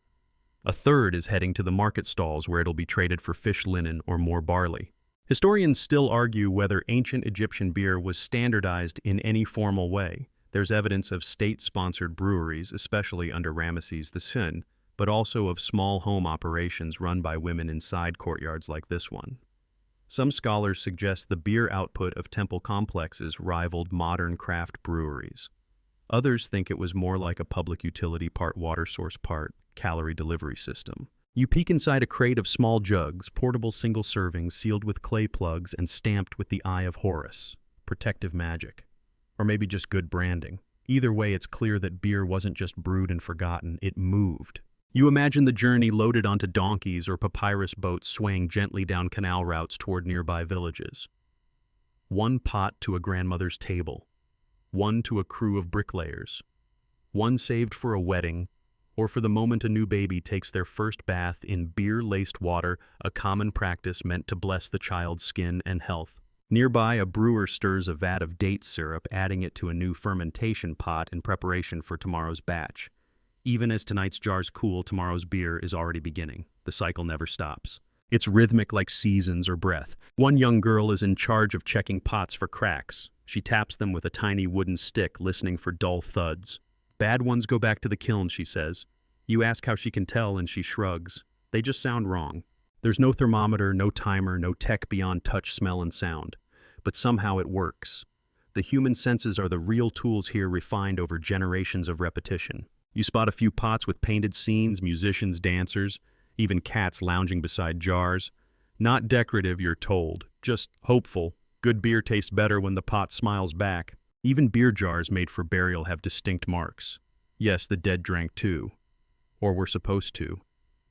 A third is heading to the market stalls where it'll be traded for fish linen or more barley. Historians still argue whether ancient Egyptian beer was standardized in any formal way. There's evidence of state-sponsored breweries, especially under Ramesses II, but also of small home operations run by women inside courtyards like this one. Some scholars suggest the beer output of temple complexes rivaled modern craft breweries. Others think it was more like a public utility, part water source, part calorie delivery system. You peek inside a crate of small jugs, portable single servings sealed with clay plugs and stamped with the Eye of Horus. Protective magic. Or maybe just good branding. Either way, it's clear that beer wasn't just brewed and forgotten, it moved. You imagine the journey loaded onto donkeys or papyrus boats swaying gently down canal routes toward nearby villages. One pot to a grandmother's table. One to a crew of bricklayers. One saved for a wedding, or for the moment a new baby takes their first bath in beer-laced water, a common practice meant to bless the child's skin and health. Nearby, a brewer stirs a vat of date syrup, adding it to a new fermentation pot in preparation for tomorrow's batch. Even as tonight's jars cool, tomorrow's beer is already beginning. The cycle never stops. It's rhythmic like seasons or breath. One young girl is in charge of checking pots for cracks. She taps them with a tiny wooden stick, listening for dull thuds. Bad ones go back to the kiln, she says. You ask how she can tell, and she shrugs. They just sound wrong. There's no thermometer, no timer, no tech beyond touch, smell, and sound. but somehow it works. The human senses are the real tools here, refined over generations of repetition. You spot a few pots with painted scenes, musicians, dancers, even cats lounging beside jars. Not decorative, you're told, just hopeful. Good beer tastes better when the pot smiles back. Even beer jars made for burial have distinct marks. Yes, the dead drank too. Or were supposed to.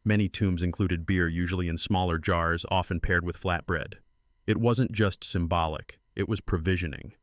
Many tombs included beer, usually in smaller jars, often paired with flatbread. It wasn't just symbolic, it was provisioning.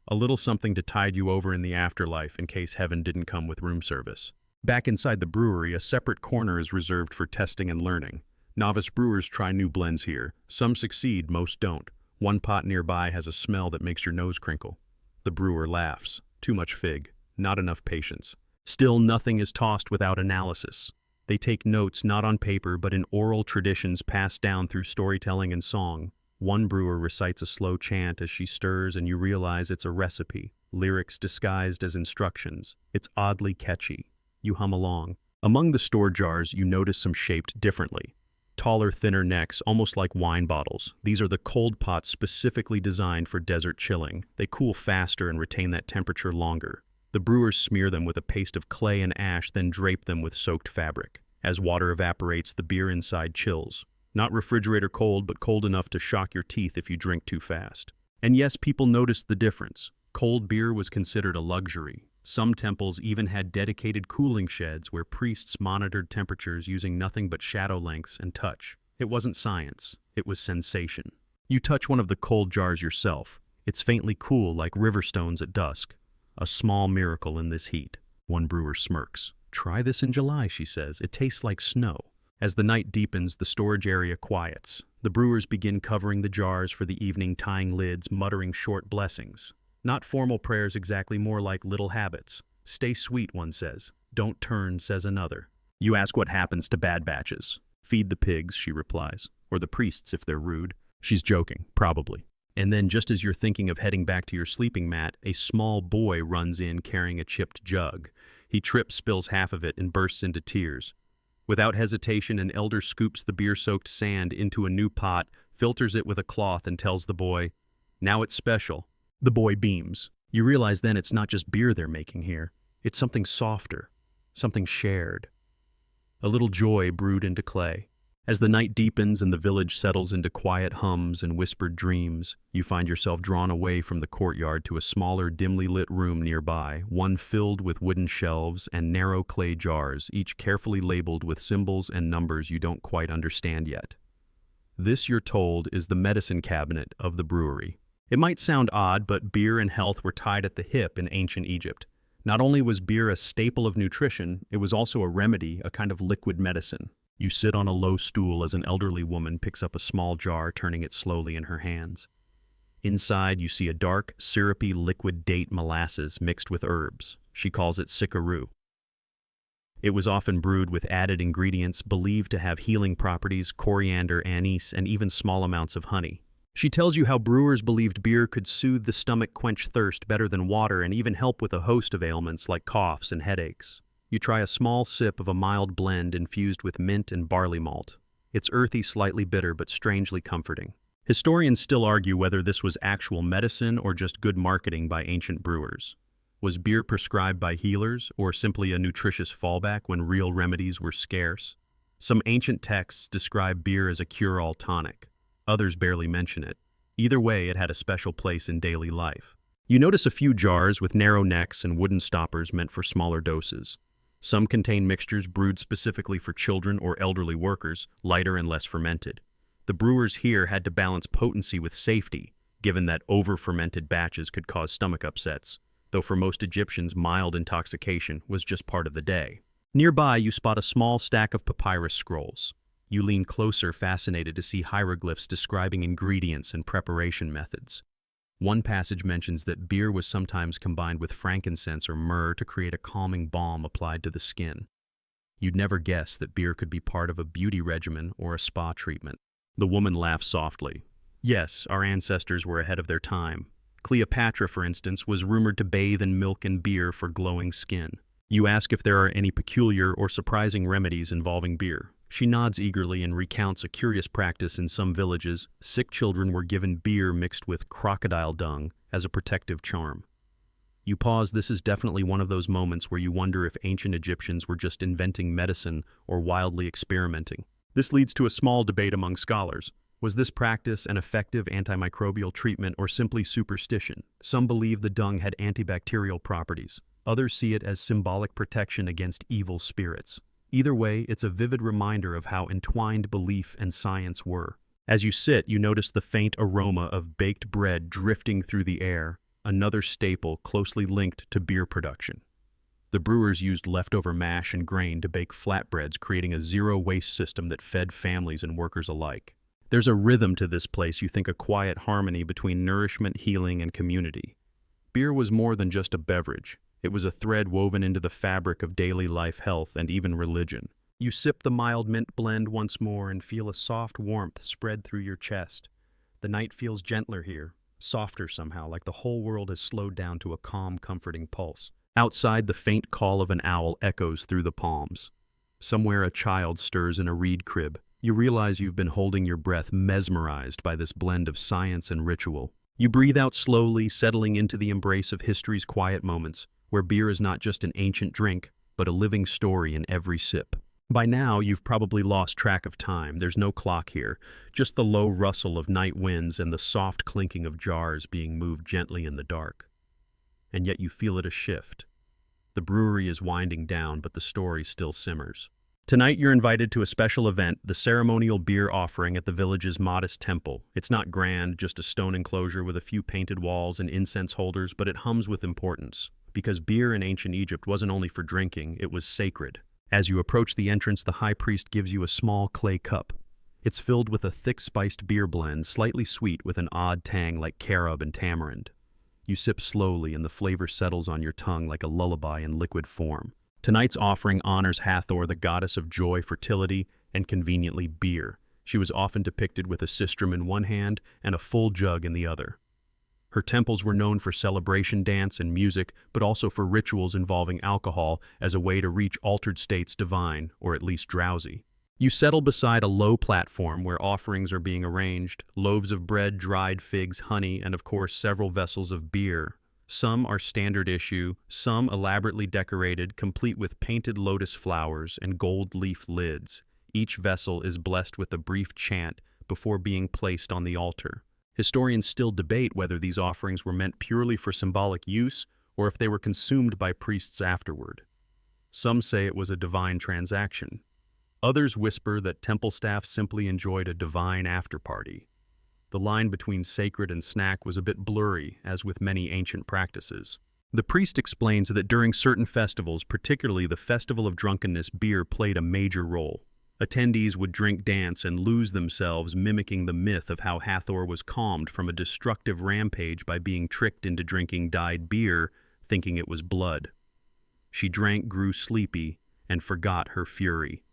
A little something to tide you over in the afterlife in case heaven didn't come with room service. Back inside the brewery, a separate corner is reserved for testing and learning. Novice brewers try new blends here. Some succeed, most don't. One pot nearby has a smell that makes your nose crinkle. The brewer laughs. Too much fig. Not enough patience. Still, nothing is tossed without analysis. They take notes not on paper but in oral traditions passed down through storytelling and song. One brewer recites a slow chant as she stirs, and you realize it's a recipe, lyrics disguised as instructions. It's oddly catchy. You hum along. Among the store jars, you notice some shaped differently. Taller, thinner necks, almost like wine bottles. These are the cold pots specifically designed for desert chilling. They cool faster and retain that temperature longer. The brewers smear them with a paste of clay and ash, then drape them with soaked fabric. As water evaporates, the beer inside chills. Not refrigerator cold, but cold enough to shock your teeth if you drink too fast. And yes, people noticed the difference. Cold beer was considered a luxury. Some temples even had dedicated cooling sheds where priests monitored temperatures using nothing but shadow lengths and touch. It wasn't science, it was sensation. You touch one of the cold jars yourself. It's faintly cool like river stones at dusk. A small miracle in this heat. One brewer smirks. "Try this in July," she says. "It tastes like snow." As the night deepens, the storage area quiets. The brewers begin covering the jars for the evening, tying lids, muttering short blessings. Not formal prayers exactly, more like little habits. "Stay sweet," one says. "Don't turn," says another. You ask what happens to bad batches. "Feed the pigs," she replies. "Or the priests if they're rude." She's joking, probably. And then, just as you're thinking of heading back to your sleeping mat, a small boy runs in carrying a chipped jug. He trips, spills half of it, and bursts into tears. Without hesitation, an elder scoops the beer-soaked sand into a new pot, filters it with a cloth, and tells the boy, "Now it's special." The boy beams. You realize then it's not just beer they're making here. It's something softer, something shared. A little joy brewed into clay. As the night deepens and the village settles into quiet hums and whispered dreams, you find yourself drawn away from the courtyard to a smaller, dimly lit room nearby, one filled with wooden shelves and narrow clay jars, each carefully labeled with symbols and numbers you don't quite understand yet. This, you're told, is the medicine cabinet of the brewery. It might sound odd, but beer and health were tied at the hip in ancient Egypt. Not only was beer a staple of nutrition, it was also a remedy, a kind of liquid medicine. You sit on a low stool as an elderly woman picks up a small jar, turning it slowly in her hands. Inside, you see a dark, syrupy liquid date molasses mixed with herbs. She calls it sikaru. It was often brewed with added ingredients believed to have healing properties, coriander, anise, and even small amounts of honey. She tells you how brewers believed beer could soothe the stomach, quench thirst better than water, and even help with a host of ailments like coughs and headaches. You try a small sip of a mild blend infused with mint and barley malt. It's earthy, slightly bitter, but strangely comforting. Historians still argue whether this was actual medicine or just good marketing by ancient brewers. Was beer prescribed by healers, or simply a nutritious fallback when real remedies were scarce? Some ancient texts describe beer as a cure-all tonic. Others barely mention it. Either way, it had a special place in daily life. You notice a few jars with narrow necks and wooden stoppers meant for smaller doses. Some contain mixtures brewed specifically for children or elderly workers, lighter and less fermented. The brewers here had to balance potency with safety, given that over-fermented batches could cause stomach upsets, though for most Egyptians, mild intoxication was just part of the day. Nearby, you spot a small stack of papyrus scrolls. You lean closer, fascinated to see hieroglyphs describing ingredients and preparation methods. One passage mentions that beer was sometimes combined with frankincense or myrrh to create a calming balm applied to the skin. You'd never guess that beer could be part of a beauty regimen or a spa treatment. The woman laughs softly. Yes, our ancestors were ahead of their time. Cleopatra, for instance, was rumored to bathe in milk and beer for glowing skin. You ask if there are any peculiar or surprising remedies involving beer. She nods eagerly and recounts a curious practice in some villages. Sick children were given beer mixed with crocodile dung as a protective charm. You pause. This is definitely one of those moments where you wonder if ancient Egyptians were just inventing medicine or wildly experimenting. This leads to a small debate among scholars. Was this practice an effective antimicrobial treatment or simply superstition? Some believe the dung had antibacterial properties. Others see it as symbolic protection against evil spirits. Either way, it's a vivid reminder of how entwined belief and science were. As you sit, you notice the faint aroma of baked bread drifting through the air, another staple closely linked to beer production. The brewers used leftover mash and grain to bake flatbreads, creating a zero-waste system that fed families and workers alike. There's a rhythm to this place, you think, a quiet harmony between nourishment, healing, and community. Beer was more than just a beverage. It was a thread woven into the fabric of daily life, health, and even religion. You sip the mild mint blend once more and feel a soft warmth spread through your chest. The night feels gentler here, softer somehow, like the whole world has slowed down to a calm, comforting pulse. Outside, the faint call of an owl echoes through the palms. Somewhere a child stirs in a reed crib. You realize you've been holding your breath, mesmerized by this blend of science and ritual. You breathe out slowly, settling into the embrace of history's quiet moments, where beer is not just an ancient drink, but a living story in every sip. By now, you've probably lost track of time. There's no clock here, just the low rustle of night winds and the soft clinking of jars being moved gently in the dark. And yet you feel it a shift. The brewery is winding down, but the story still simmers. Tonight you're invited to a special event, the ceremonial beer offering at the village's modest temple. It's not grand, just a stone enclosure with a few painted walls and incense holders, but it hums with importance. Because beer in ancient Egypt wasn't only for drinking, it was sacred. As you approach the entrance, the high priest gives you a small clay cup. It's filled with a thick spiced beer blend, slightly sweet with an odd tang like carob and tamarind. You sip slowly and the flavor settles on your tongue like a lullaby in liquid form. Tonight's offering honors Hathor, the goddess of joy, fertility, and conveniently beer. She was often depicted with a sistrum in one hand and a full jug in the other. Her temples were known for celebration dance and music, but also for rituals involving alcohol as a way to reach altered states divine, or at least drowsy. You settle beside a low platform where offerings are being arranged, loaves of bread, dried figs, honey, and of course several vessels of beer. Some are standard issue, some elaborately decorated, complete with painted lotus flowers and gold leaf lids. Each vessel is blessed with a brief chant before being placed on the altar. Historians still debate whether these offerings were meant purely for symbolic use or if they were consumed by priests afterward. Some say it was a divine transaction. Others whisper that temple staff simply enjoyed a divine after-party. The line between sacred and snack was a bit blurry, as with many ancient practices. The priest explains that during certain festivals, particularly the Festival of Drunkenness, beer played a major role. Attendees would drink, dance, and lose themselves, mimicking the myth of how Hathor was calmed from a destructive rampage by being tricked into drinking dyed beer, thinking it was blood. She drank, grew sleepy, and forgot her fury.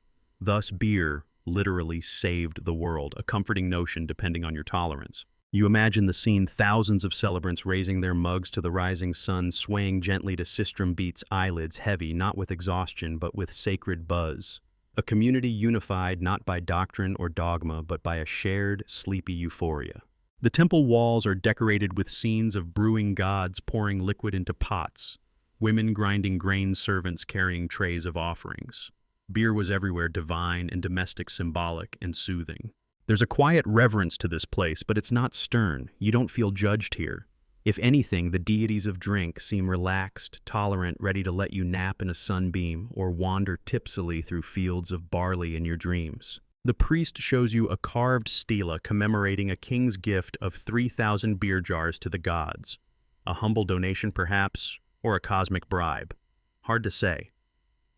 Thus beer literally saved the world, a comforting notion depending on your tolerance. You imagine the scene, thousands of celebrants raising their mugs to the rising sun, swaying gently to sistrum beats, eyelids heavy, not with exhaustion, but with sacred buzz. A community unified not by doctrine or dogma, but by a shared, sleepy euphoria. The temple walls are decorated with scenes of brewing gods pouring liquid into pots, women grinding grain, servants carrying trays of offerings. Beer was everywhere, divine and domestic, symbolic and soothing. There's a quiet reverence to this place, but it's not stern. You don't feel judged here. If anything, the deities of drink seem relaxed, tolerant, ready to let you nap in a sunbeam or wander tipsily through fields of barley in your dreams. The priest shows you a carved stela commemorating a king's gift of 3,000 beer jars to the gods. A humble donation perhaps, or a cosmic bribe. Hard to say.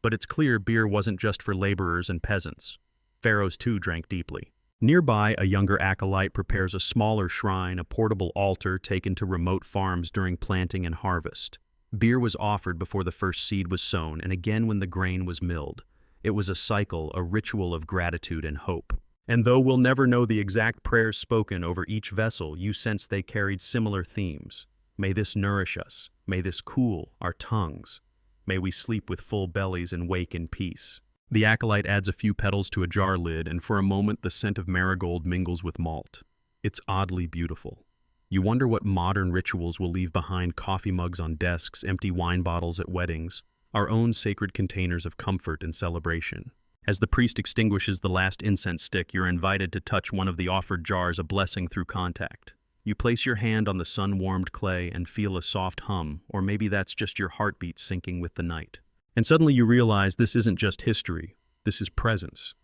But it's clear beer wasn't just for laborers and peasants. Pharaohs too drank deeply. Nearby, a younger acolyte prepares a smaller shrine, a portable altar taken to remote farms during planting and harvest. Beer was offered before the first seed was sown, and again when the grain was milled. It was a cycle, a ritual of gratitude and hope. And though we'll never know the exact prayers spoken over each vessel, you sense they carried similar themes. May this nourish us. May this cool our tongues. May we sleep with full bellies and wake in peace. The acolyte adds a few petals to a jar lid, and for a moment the scent of marigold mingles with malt. It's oddly beautiful. You wonder what modern rituals will leave behind: coffee mugs on desks, empty wine bottles at weddings, our own sacred containers of comfort and celebration. As the priest extinguishes the last incense stick, you're invited to touch one of the offered jars, a blessing through contact. You place your hand on the sun-warmed clay and feel a soft hum, or maybe that's just your heartbeat syncing with the night. And suddenly you realize this isn't just history, this is presence.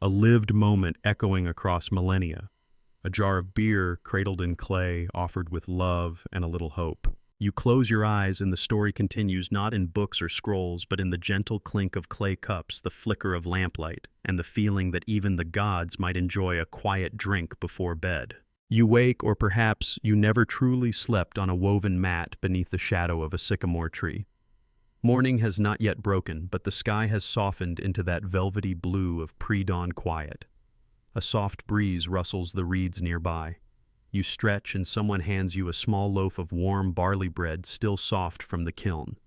A lived moment echoing across millennia. A jar of beer cradled in clay, offered with love and a little hope. You close your eyes and the story continues, not in books or scrolls, but in the gentle clink of clay cups, the flicker of lamplight, and the feeling that even the gods might enjoy a quiet drink before bed. You wake, or perhaps you never truly slept, on a woven mat beneath the shadow of a sycamore tree. Morning has not yet broken, but the sky has softened into that velvety blue of pre-dawn quiet. A soft breeze rustles the reeds nearby. You stretch and someone hands you a small loaf of warm barley bread, still soft from the kiln.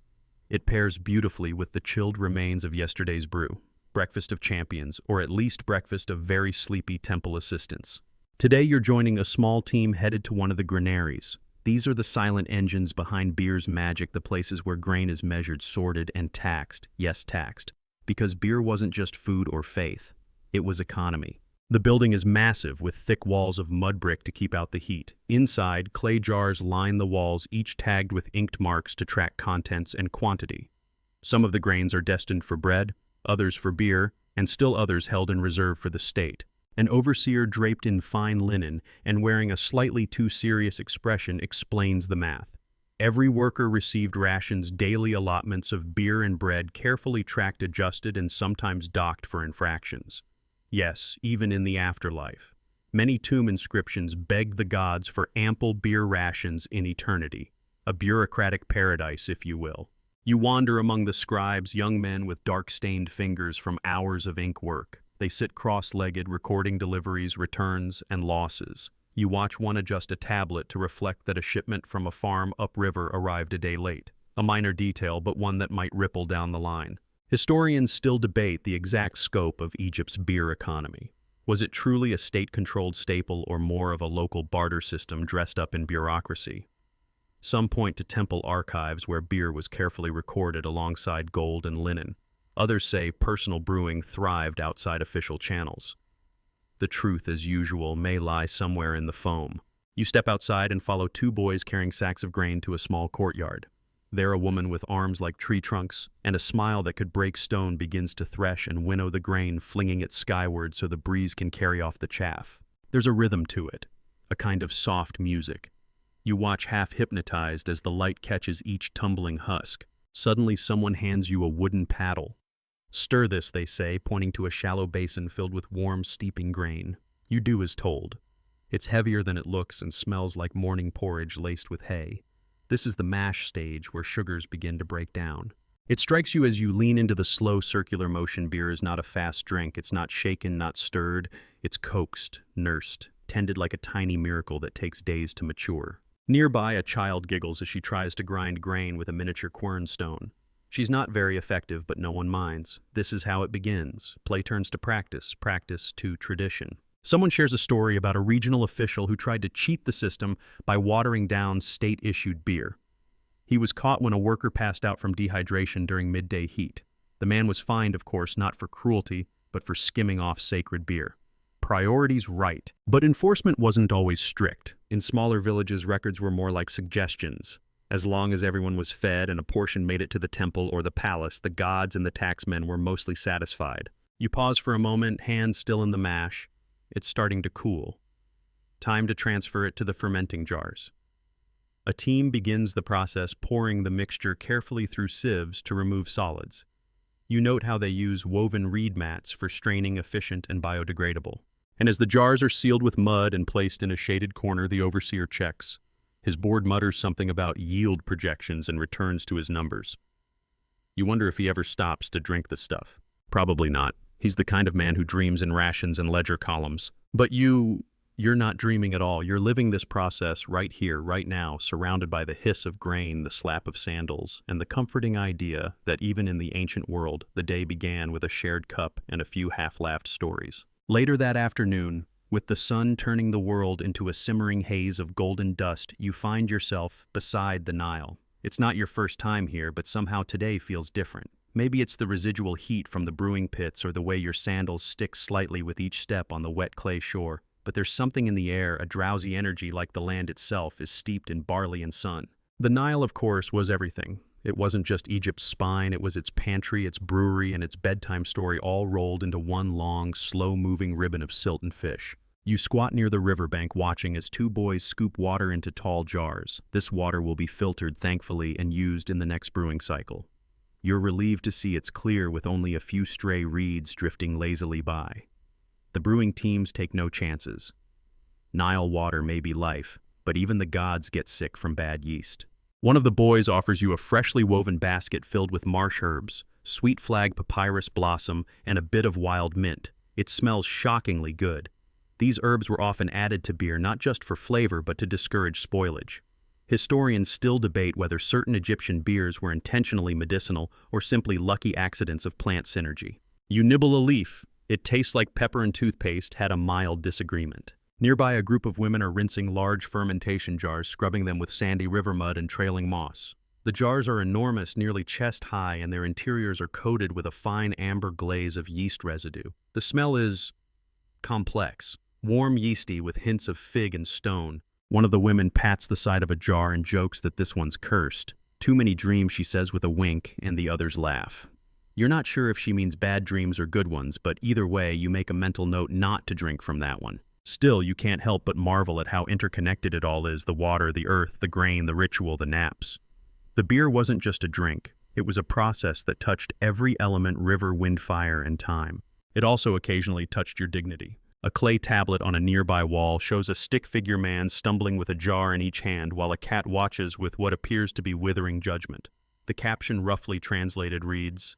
It pairs beautifully with the chilled remains of yesterday's brew. Breakfast of champions, or at least breakfast of very sleepy temple assistants. Today you're joining a small team headed to one of the granaries. These are the silent engines behind beer's magic, the places where grain is measured, sorted, and taxed. Yes, taxed. Because beer wasn't just food or faith. It was economy. The building is massive, with thick walls of mud brick to keep out the heat. Inside, clay jars line the walls, each tagged with inked marks to track contents and quantity. Some of the grains are destined for bread, others for beer, and still others held in reserve for the state. An overseer draped in fine linen and wearing a slightly too serious expression explains the math. Every worker received rations, daily allotments of beer and bread, carefully tracked, adjusted, and sometimes docked for infractions. Yes, even in the afterlife. Many tomb inscriptions begged the gods for ample beer rations in eternity. A bureaucratic paradise, if you will. You wander among the scribes, young men with dark-stained fingers from hours of ink work. They sit cross-legged, recording deliveries, returns, and losses. You watch one adjust a tablet to reflect that a shipment from a farm upriver arrived a day late. A minor detail, but one that might ripple down the line. Historians still debate the exact scope of Egypt's beer economy. Was it truly a state-controlled staple, or more of a local barter system dressed up in bureaucracy? Some point to temple archives where beer was carefully recorded alongside gold and linen. Others say personal brewing thrived outside official channels. The truth, as usual, may lie somewhere in the foam. You step outside and follow two boys carrying sacks of grain to a small courtyard. There, a woman with arms like tree trunks and a smile that could break stone begins to thresh and winnow the grain, flinging it skyward so the breeze can carry off the chaff. There's a rhythm to it, a kind of soft music. You watch, half hypnotized, as the light catches each tumbling husk. Suddenly, someone hands you a wooden paddle. Stir this, they say, pointing to a shallow basin filled with warm, steeping grain. You do as told. It's heavier than it looks and smells like morning porridge laced with hay. This is the mash stage, where sugars begin to break down. It strikes you as you lean into the slow circular motion. Beer is not a fast drink. It's not shaken, not stirred. It's coaxed, nursed, tended like a tiny miracle that takes days to mature. Nearby, a child giggles as she tries to grind grain with a miniature quernstone. She's not very effective, but no one minds. This is how it begins. Play turns to practice, practice to tradition. Someone shares a story about a regional official who tried to cheat the system by watering down state-issued beer. He was caught when a worker passed out from dehydration during midday heat. The man was fined, of course, not for cruelty, but for skimming off sacred beer. Priorities right. But enforcement wasn't always strict. In smaller villages, records were more like suggestions. As long as everyone was fed and a portion made it to the temple or the palace, the gods and the taxmen were mostly satisfied. You pause for a moment, hands still in the mash. It's starting to cool. Time to transfer it to the fermenting jars. A team begins the process, pouring the mixture carefully through sieves to remove solids. You note how they use woven reed mats for straining, efficient and biodegradable. And as the jars are sealed with mud and placed in a shaded corner, the overseer checks. His board mutters something about yield projections and returns to his numbers. You wonder if he ever stops to drink the stuff. Probably not. He's the kind of man who dreams in rations and ledger columns. But you You're not dreaming at all. You're living this process right here, right now, surrounded by the hiss of grain, the slap of sandals, and the comforting idea that even in the ancient world, the day began with a shared cup and a few half-laughed stories. Later that afternoon, with the sun turning the world into a simmering haze of golden dust, you find yourself beside the Nile. It's not your first time here, but somehow today feels different. Maybe it's the residual heat from the brewing pits or the way your sandals stick slightly with each step on the wet clay shore. But there's something in the air, a drowsy energy like the land itself is steeped in barley and sun. The Nile, of course, was everything. It wasn't just Egypt's spine, it was its pantry, its brewery, and its bedtime story all rolled into one long, slow-moving ribbon of silt and fish. You squat near the riverbank watching as two boys scoop water into tall jars. This water will be filtered, thankfully, and used in the next brewing cycle. You're relieved to see it's clear with only a few stray reeds drifting lazily by. The brewing teams take no chances. Nile water may be life, but even the gods get sick from bad yeast. One of the boys offers you a freshly woven basket filled with marsh herbs, sweet flag papyrus blossom, and a bit of wild mint. It smells shockingly good. These herbs were often added to beer not just for flavor but to discourage spoilage. Historians still debate whether certain Egyptian beers were intentionally medicinal or simply lucky accidents of plant synergy. You nibble a leaf. It tastes like pepper and toothpaste had a mild disagreement. Nearby, a group of women are rinsing large fermentation jars, scrubbing them with sandy river mud and trailing moss. The jars are enormous, nearly chest-high, and their interiors are coated with a fine amber glaze of yeast residue. The smell is complex, warm yeasty with hints of fig and stone. One of the women pats the side of a jar and jokes that this one's cursed. Too many dreams, she says with a wink, and the others laugh. You're not sure if she means bad dreams or good ones, but either way, you make a mental note not to drink from that one. Still, you can't help but marvel at how interconnected it all is, the water, the earth, the grain, the ritual, the naps. The beer wasn't just a drink. It was a process that touched every element: river, wind, fire, and time. It also occasionally touched your dignity. A clay tablet on a nearby wall shows a stick figure man stumbling with a jar in each hand while a cat watches with what appears to be withering judgment. The caption, roughly translated, reads,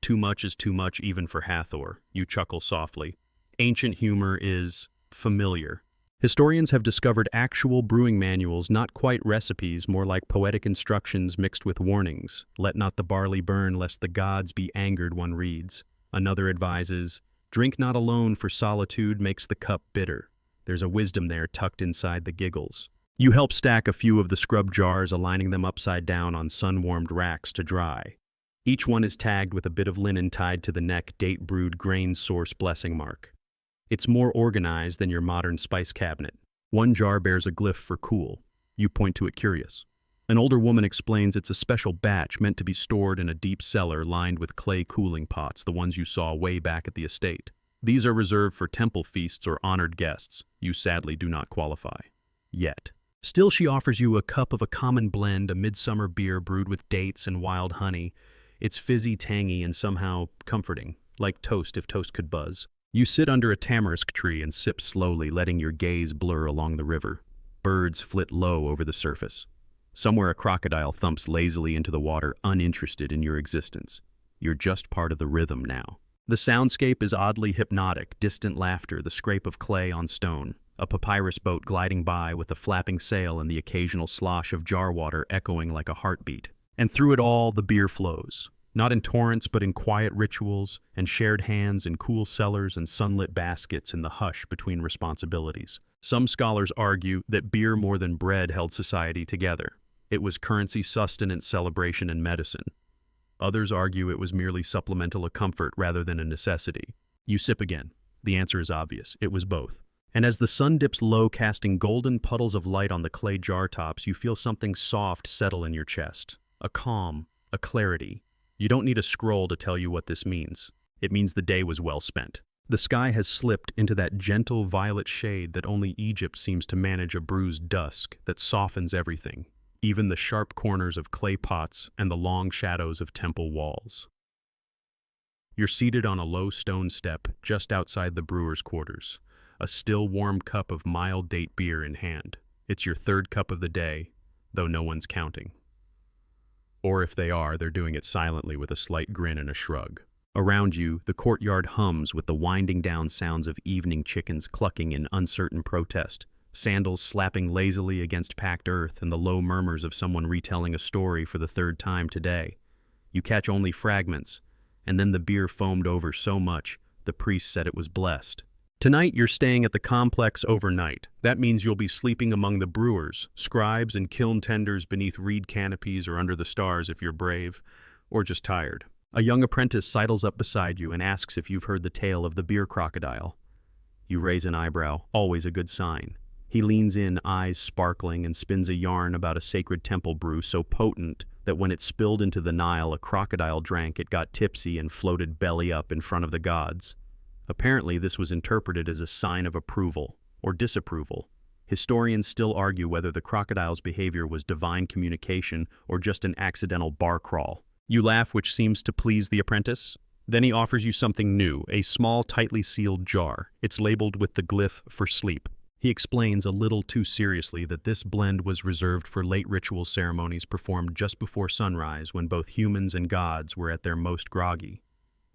"Too much is too much even for Hathor." You chuckle softly. Ancient humor is familiar. Historians have discovered actual brewing manuals, not quite recipes, more like poetic instructions mixed with warnings. Let not the barley burn, lest the gods be angered, one reads. Another advises, drink not alone, for solitude makes the cup bitter. There's a wisdom there tucked inside the giggles. You help stack a few of the scrub jars, aligning them upside down on sun-warmed racks to dry. Each one is tagged with a bit of linen tied to the neck, date brewed, grain source blessing mark. It's more organized than your modern spice cabinet. One jar bears a glyph for cool. You point to it curious. An older woman explains it's a special batch meant to be stored in a deep cellar lined with clay cooling pots, the ones you saw way back at the estate. These are reserved for temple feasts or honored guests. You sadly do not qualify. Yet. Still, she offers you a cup of a common blend, a midsummer beer brewed with dates and wild honey. It's fizzy, tangy, and somehow comforting, like toast if toast could buzz. You sit under a tamarisk tree and sip slowly, letting your gaze blur along the river. Birds flit low over the surface. Somewhere a crocodile thumps lazily into the water, uninterested in your existence. You're just part of the rhythm now. The soundscape is oddly hypnotic, distant laughter, the scrape of clay on stone, a papyrus boat gliding by with a flapping sail and the occasional slosh of jar water echoing like a heartbeat. And through it all, the beer flows. Not in torrents, but in quiet rituals and shared hands in cool cellars and sunlit baskets in the hush between responsibilities. Some scholars argue that beer more than bread held society together. It was currency, sustenance, celebration, and medicine. Others argue it was merely supplemental, a comfort rather than a necessity. You sip again. The answer is obvious. It was both. And as the sun dips low, casting golden puddles of light on the clay jar tops, you feel something soft settle in your chest. A calm, a clarity. You don't need a scroll to tell you what this means. It means the day was well spent. The sky has slipped into that gentle violet shade that only Egypt seems to manage, a bruised dusk that softens everything, even the sharp corners of clay pots and the long shadows of temple walls. You're seated on a low stone step just outside the brewer's quarters, a still warm cup of mild date beer in hand. It's your third cup of the day, though no one's counting. Or if they are, they're doing it silently with a slight grin and a shrug. Around you, the courtyard hums with the winding down sounds of evening chickens clucking in uncertain protest, sandals slapping lazily against packed earth, and the low murmurs of someone retelling a story for the third time today. You catch only fragments, and then the beer foamed over so much, the priest said it was blessed. Tonight you're staying at the complex overnight. That means you'll be sleeping among the brewers, scribes and kiln tenders beneath reed canopies or under the stars if you're brave, or just tired. A young apprentice sidles up beside you and asks if you've heard the tale of the beer crocodile. You raise an eyebrow, always a good sign. He leans in, eyes sparkling, and spins a yarn about a sacred temple brew so potent that when it spilled into the Nile, a crocodile drank it, got tipsy, and floated belly up in front of the gods. Apparently, this was interpreted as a sign of approval or disapproval. Historians still argue whether the crocodile's behavior was divine communication or just an accidental bar crawl. You laugh, which seems to please the apprentice. Then he offers you something new, a small, tightly sealed jar. It's labeled with the glyph for sleep. He explains a little too seriously that this blend was reserved for late ritual ceremonies performed just before sunrise when both humans and gods were at their most groggy.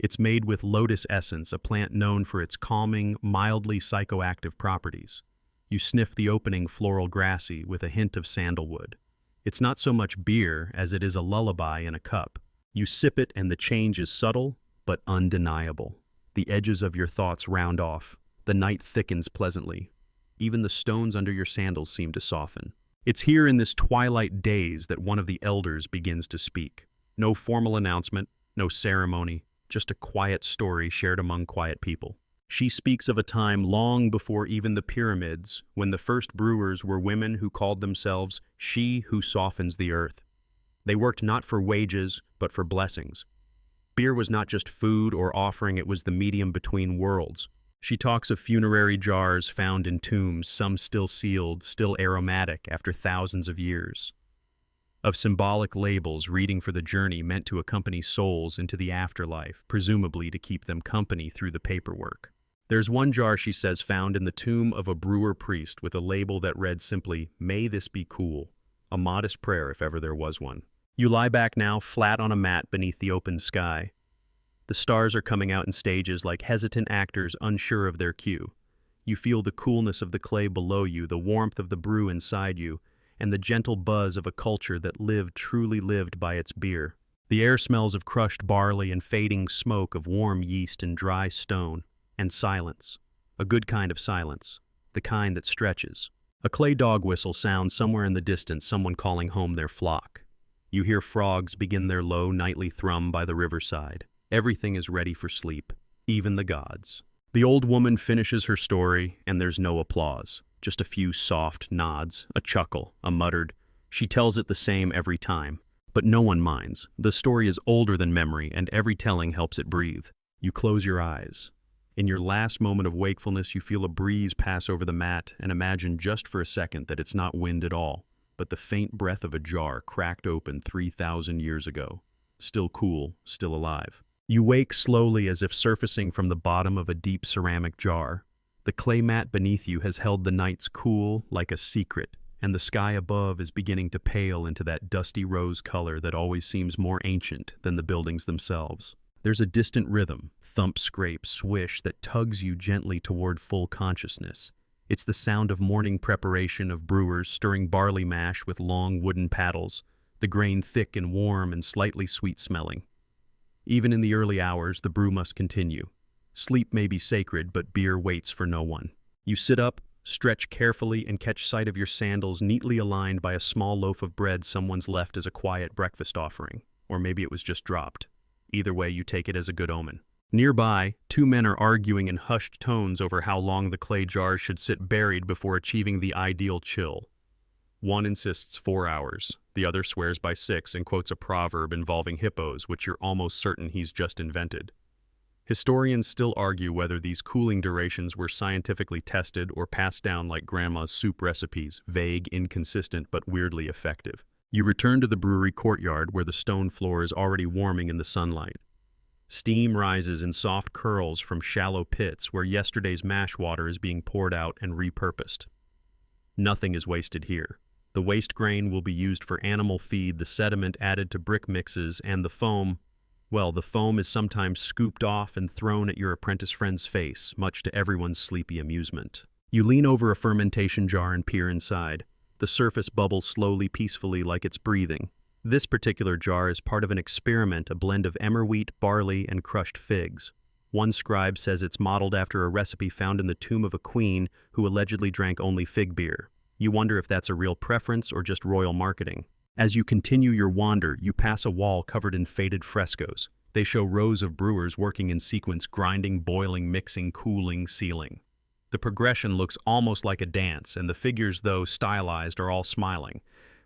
It's made with lotus essence, a plant known for its calming, mildly psychoactive properties. You sniff the opening floral grassy with a hint of sandalwood. It's not so much beer as it is a lullaby in a cup. You sip it and the change is subtle but undeniable. The edges of your thoughts round off. The night thickens pleasantly. Even the stones under your sandals seem to soften. It's here in this twilight daze that one of the elders begins to speak. No formal announcement, no ceremony, just a quiet story shared among quiet people. She speaks of a time long before even the pyramids, when the first brewers were women who called themselves "she who softens the earth." They worked not for wages, but for blessings. Beer was not just food or offering, it was the medium between worlds. She talks of funerary jars found in tombs, some still sealed, still aromatic after thousands of years. Of symbolic labels reading for the journey meant to accompany souls into the afterlife, presumably to keep them company through the paperwork. There's one jar, she says, found in the tomb of a brewer priest with a label that read simply, "May this be cool," a modest prayer if ever there was one. You lie back now, flat on a mat beneath the open sky. The stars are coming out in stages like hesitant actors unsure of their cue. You feel the coolness of the clay below you, the warmth of the brew inside you, and the gentle buzz of a culture that truly lived by its beer. The air smells of crushed barley and fading smoke of warm yeast and dry stone, and silence. A good kind of silence, the kind that stretches. A clay dog whistle sounds somewhere in the distance, someone calling home their flock. You hear frogs begin their low nightly thrum by the riverside. Everything is ready for sleep, even the gods. The old woman finishes her story, and there's no applause. Just a few soft nods, a chuckle, a muttered, "She tells it the same every time." But no one minds. The story is older than memory, and every telling helps it breathe. You close your eyes. In your last moment of wakefulness, you feel a breeze pass over the mat and imagine just for a second that it's not wind at all, but the faint breath of a jar cracked open 3,000 years ago. Still cool, still alive. You wake slowly as if surfacing from the bottom of a deep ceramic jar. The clay mat beneath you has held the nights cool like a secret, and the sky above is beginning to pale into that dusty rose color that always seems more ancient than the buildings themselves. There's a distant rhythm, thump, scrape, swish, that tugs you gently toward full consciousness. It's the sound of morning preparation of brewers stirring barley mash with long wooden paddles, the grain thick and warm and slightly sweet-smelling. Even in the early hours, the brew must continue. Sleep may be sacred, but beer waits for no one. You sit up, stretch carefully, and catch sight of your sandals neatly aligned by a small loaf of bread someone's left as a quiet breakfast offering. Or maybe it was just dropped. Either way, you take it as a good omen. Nearby, two men are arguing in hushed tones over how long the clay jars should sit buried before achieving the ideal chill. One insists 4 hours. The other swears by 6 and quotes a proverb involving hippos, which you're almost certain he's just invented. Historians still argue whether these cooling durations were scientifically tested or passed down like grandma's soup recipes, vague, inconsistent, but weirdly effective. You return to the brewery courtyard where the stone floor is already warming in the sunlight. Steam rises in soft curls from shallow pits where yesterday's mash water is being poured out and repurposed. Nothing is wasted here. The waste grain will be used for animal feed, the sediment added to brick mixes, and the foam, Well, the foam is sometimes scooped off and thrown at your apprentice friend's face, much to everyone's sleepy amusement. You lean over a fermentation jar and peer inside. The surface bubbles slowly, peacefully, like it's breathing. This particular jar is part of an experiment, a blend of emmer wheat, barley, and crushed figs. One scribe says it's modeled after a recipe found in the tomb of a queen who allegedly drank only fig beer. You wonder if that's a real preference or just royal marketing. As you continue your wander, you pass a wall covered in faded frescoes. They show rows of brewers working in sequence, grinding, boiling, mixing, cooling, sealing. The progression looks almost like a dance, and the figures, though stylized, are all smiling.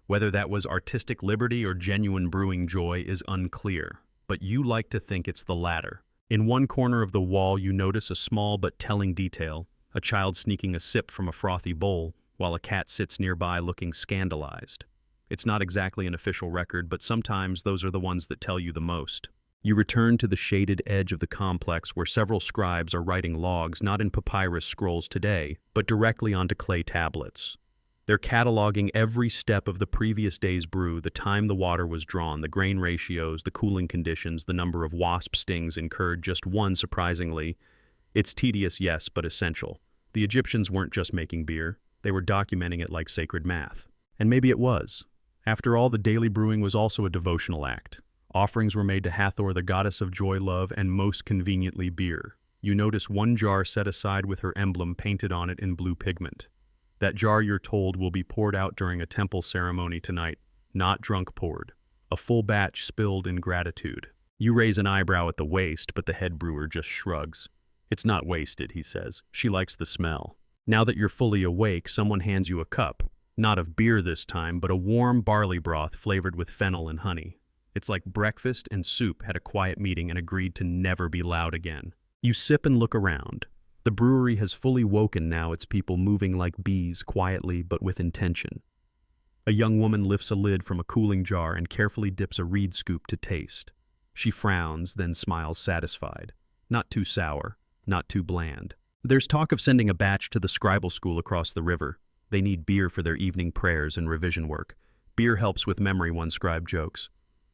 Whether that was artistic liberty or genuine brewing joy is unclear, but you like to think it's the latter. In one corner of the wall, you notice a small but telling detail, a child sneaking a sip from a frothy bowl, while a cat sits nearby looking scandalized. It's not exactly an official record, but sometimes those are the ones that tell you the most. You return to the shaded edge of the complex where several scribes are writing logs not in papyrus scrolls today, but directly onto clay tablets. They're cataloging every step of the previous day's brew, the time the water was drawn, the grain ratios, the cooling conditions, the number of wasp stings incurred, just one, surprisingly. It's tedious, yes, but essential. The Egyptians weren't just making beer, they were documenting it like sacred math. And maybe it was. After all, the daily brewing was also a devotional act. Offerings were made to Hathor, the goddess of joy, love, and most conveniently beer. You notice one jar set aside with her emblem painted on it in blue pigment. That jar, you're told, will be poured out during a temple ceremony tonight, not drunk poured. A full batch spilled in gratitude. You raise an eyebrow at the waste, but the head brewer just shrugs. It's not wasted, he says. She likes the smell. Now that you're fully awake, someone hands you a cup. Not of beer this time, but a warm barley broth flavored with fennel and honey. It's like breakfast and soup had a quiet meeting and agreed to never be loud again. You sip and look around. The brewery has fully woken now, its people moving like bees, quietly but with intention. A young woman lifts a lid from a cooling jar and carefully dips a reed scoop to taste. She frowns, then smiles satisfied. Not too sour, not too bland. There's talk of sending a batch to the scribal school across the river. They need beer for their evening prayers and revision work. Beer helps with memory, one scribe jokes.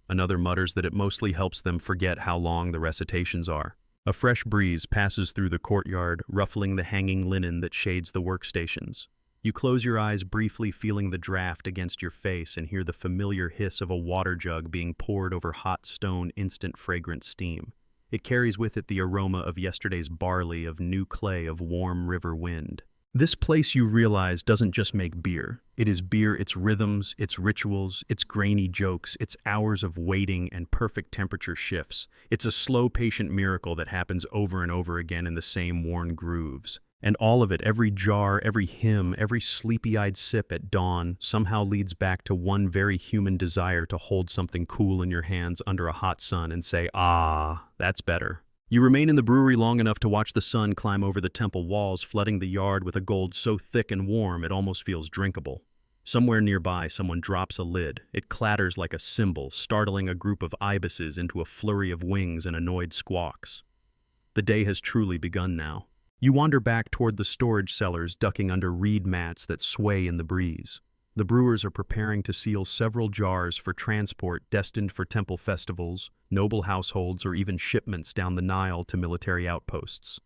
Another mutters that it mostly helps them forget how long the recitations are. A fresh breeze passes through the courtyard, ruffling the hanging linen that shades the workstations. You close your eyes briefly, feeling the draft against your face, and hear the familiar hiss of a water jug being poured over hot stone, instant fragrant steam. It carries with it the aroma of yesterday's barley, of new clay, of warm river wind. This place, you realize, doesn't just make beer. It is beer, its rhythms, its rituals, its grainy jokes, its hours of waiting and perfect temperature shifts. It's a slow, patient miracle that happens over and over again in the same worn grooves. And all of it, every jar, every hymn, every sleepy-eyed sip at dawn, somehow leads back to one very human desire to hold something cool in your hands under a hot sun and say, "Ah, that's better." You remain in the brewery long enough to watch the sun climb over the temple walls, flooding the yard with a gold so thick and warm it almost feels drinkable. Somewhere nearby, someone drops a lid. It clatters like a cymbal, startling a group of ibises into a flurry of wings and annoyed squawks. The day has truly begun now. You wander back toward the storage cellars, ducking under reed mats that sway in the breeze. The brewers are preparing to seal several jars for transport destined for temple festivals, noble households, or even shipments down the Nile to military outposts.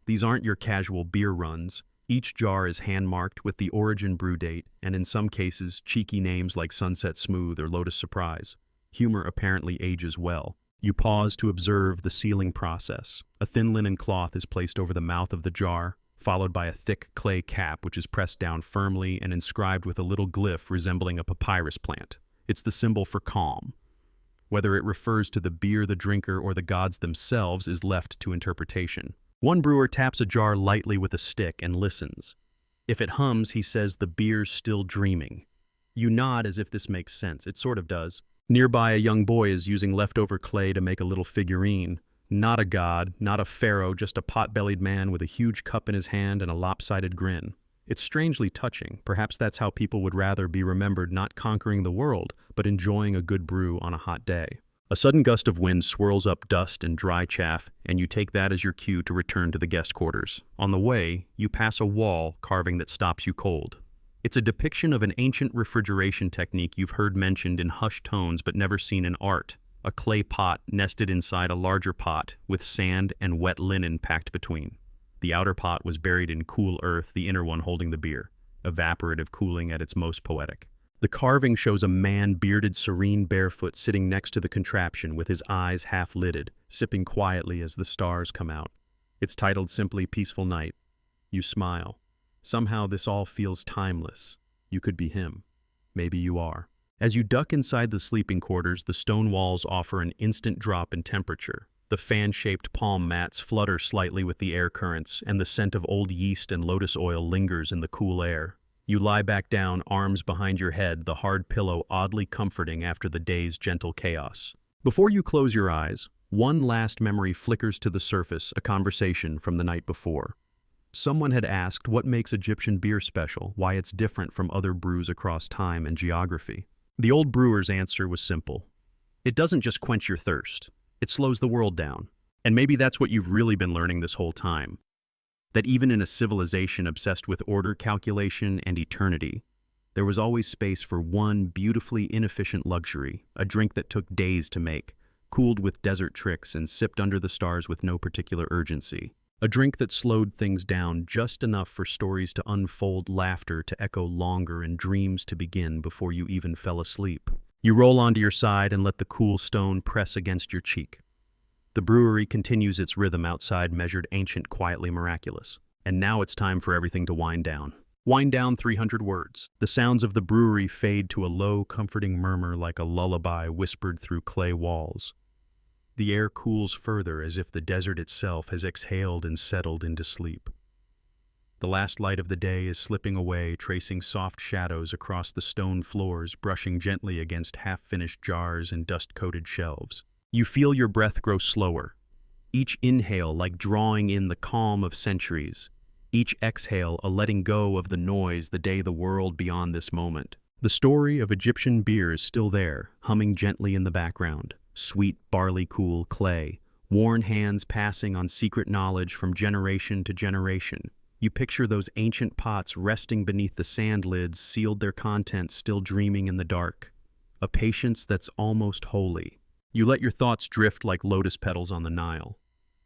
These aren't your casual beer runs. Each jar is hand-marked with the origin brew date, and in some cases, cheeky names like Sunset Smooth or Lotus Surprise. Humor apparently ages well. You pause to observe the sealing process. A thin linen cloth is placed over the mouth of the jar, followed by a thick clay cap which is pressed down firmly and inscribed with a little glyph resembling a papyrus plant. It's the symbol for calm. Whether it refers to the beer, the drinker, or the gods themselves is left to interpretation. One brewer taps a jar lightly with a stick and listens. If it hums, he says the beer's still dreaming. You nod as if this makes sense. It sort of does. Nearby, a young boy is using leftover clay to make a little figurine. Not a god, not a pharaoh, just a pot-bellied man with a huge cup in his hand and a lopsided grin. It's strangely touching. Perhaps that's how people would rather be remembered, not conquering the world, but enjoying a good brew on a hot day. A sudden gust of wind swirls up dust and dry chaff, and you take that as your cue to return to the guest quarters. On the way, you pass a wall carving that stops you cold. It's a depiction of an ancient refrigeration technique you've heard mentioned in hushed tones but never seen in art. a clay pot nested inside a larger pot with sand and wet linen packed between. The outer pot was buried in cool earth, the inner one holding the beer, evaporative cooling at its most poetic. The carving shows a man bearded, serene, barefoot, sitting next to the contraption with his eyes half-lidded, sipping quietly as the stars come out. It's titled simply Peaceful Night. You smile. Somehow this all feels timeless. You could be him. Maybe you are. As you duck inside the sleeping quarters, the stone walls offer an instant drop in temperature. The fan-shaped palm mats flutter slightly with the air currents, and the scent of old yeast and lotus oil lingers in the cool air. You lie back down, arms behind your head, the hard pillow oddly comforting after the day's gentle chaos. Before you close your eyes, one last memory flickers to the surface, a conversation from the night before. Someone had asked what makes Egyptian beer special, why it's different from other brews across time and geography. The old brewer's answer was simple. It doesn't just quench your thirst, it slows the world down. And maybe that's what you've really been learning this whole time. That even in a civilization obsessed with order, calculation, and eternity, there was always space for one beautifully inefficient luxury, a drink that took days to make, cooled with desert tricks and sipped under the stars with no particular urgency. A drink that slowed things down just enough for stories to unfold, laughter to echo longer, and dreams to begin before you even fell asleep. You roll onto your side and let the cool stone press against your cheek. The brewery continues its rhythm outside, measured, ancient, quietly miraculous. And now it's time for everything to wind down. Wind down 300 words. The sounds of the brewery fade to a low, comforting murmur like a lullaby whispered through clay walls. The air cools further as if the desert itself has exhaled and settled into sleep. The last light of the day is slipping away, tracing soft shadows across the stone floors, brushing gently against half-finished jars and dust-coated shelves. You feel your breath grow slower, each inhale like drawing in the calm of centuries, each exhale a letting go of the noise, the day, the world beyond this moment. The story of Egyptian beer is still there, humming gently in the background. Sweet, barley cool clay, worn hands passing on secret knowledge from generation to generation. You picture those ancient pots resting beneath the sand lids, sealed, their contents still dreaming in the dark. A patience that's almost holy. You let your thoughts drift like lotus petals on the Nile.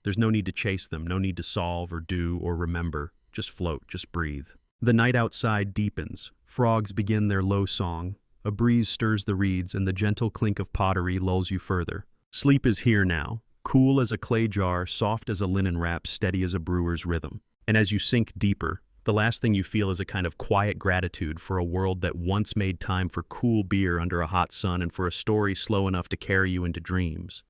There's no need to chase them, no need to solve or do or remember. Just float, just breathe. The night outside deepens. Frogs begin their low song. A breeze stirs the reeds, and the gentle clink of pottery lulls you further. Sleep is here now, cool as a clay jar, soft as a linen wrap, steady as a brewer's rhythm. And as you sink deeper, the last thing you feel is a kind of quiet gratitude for a world that once made time for cool beer under a hot sun and for a story slow enough to carry you into dreams.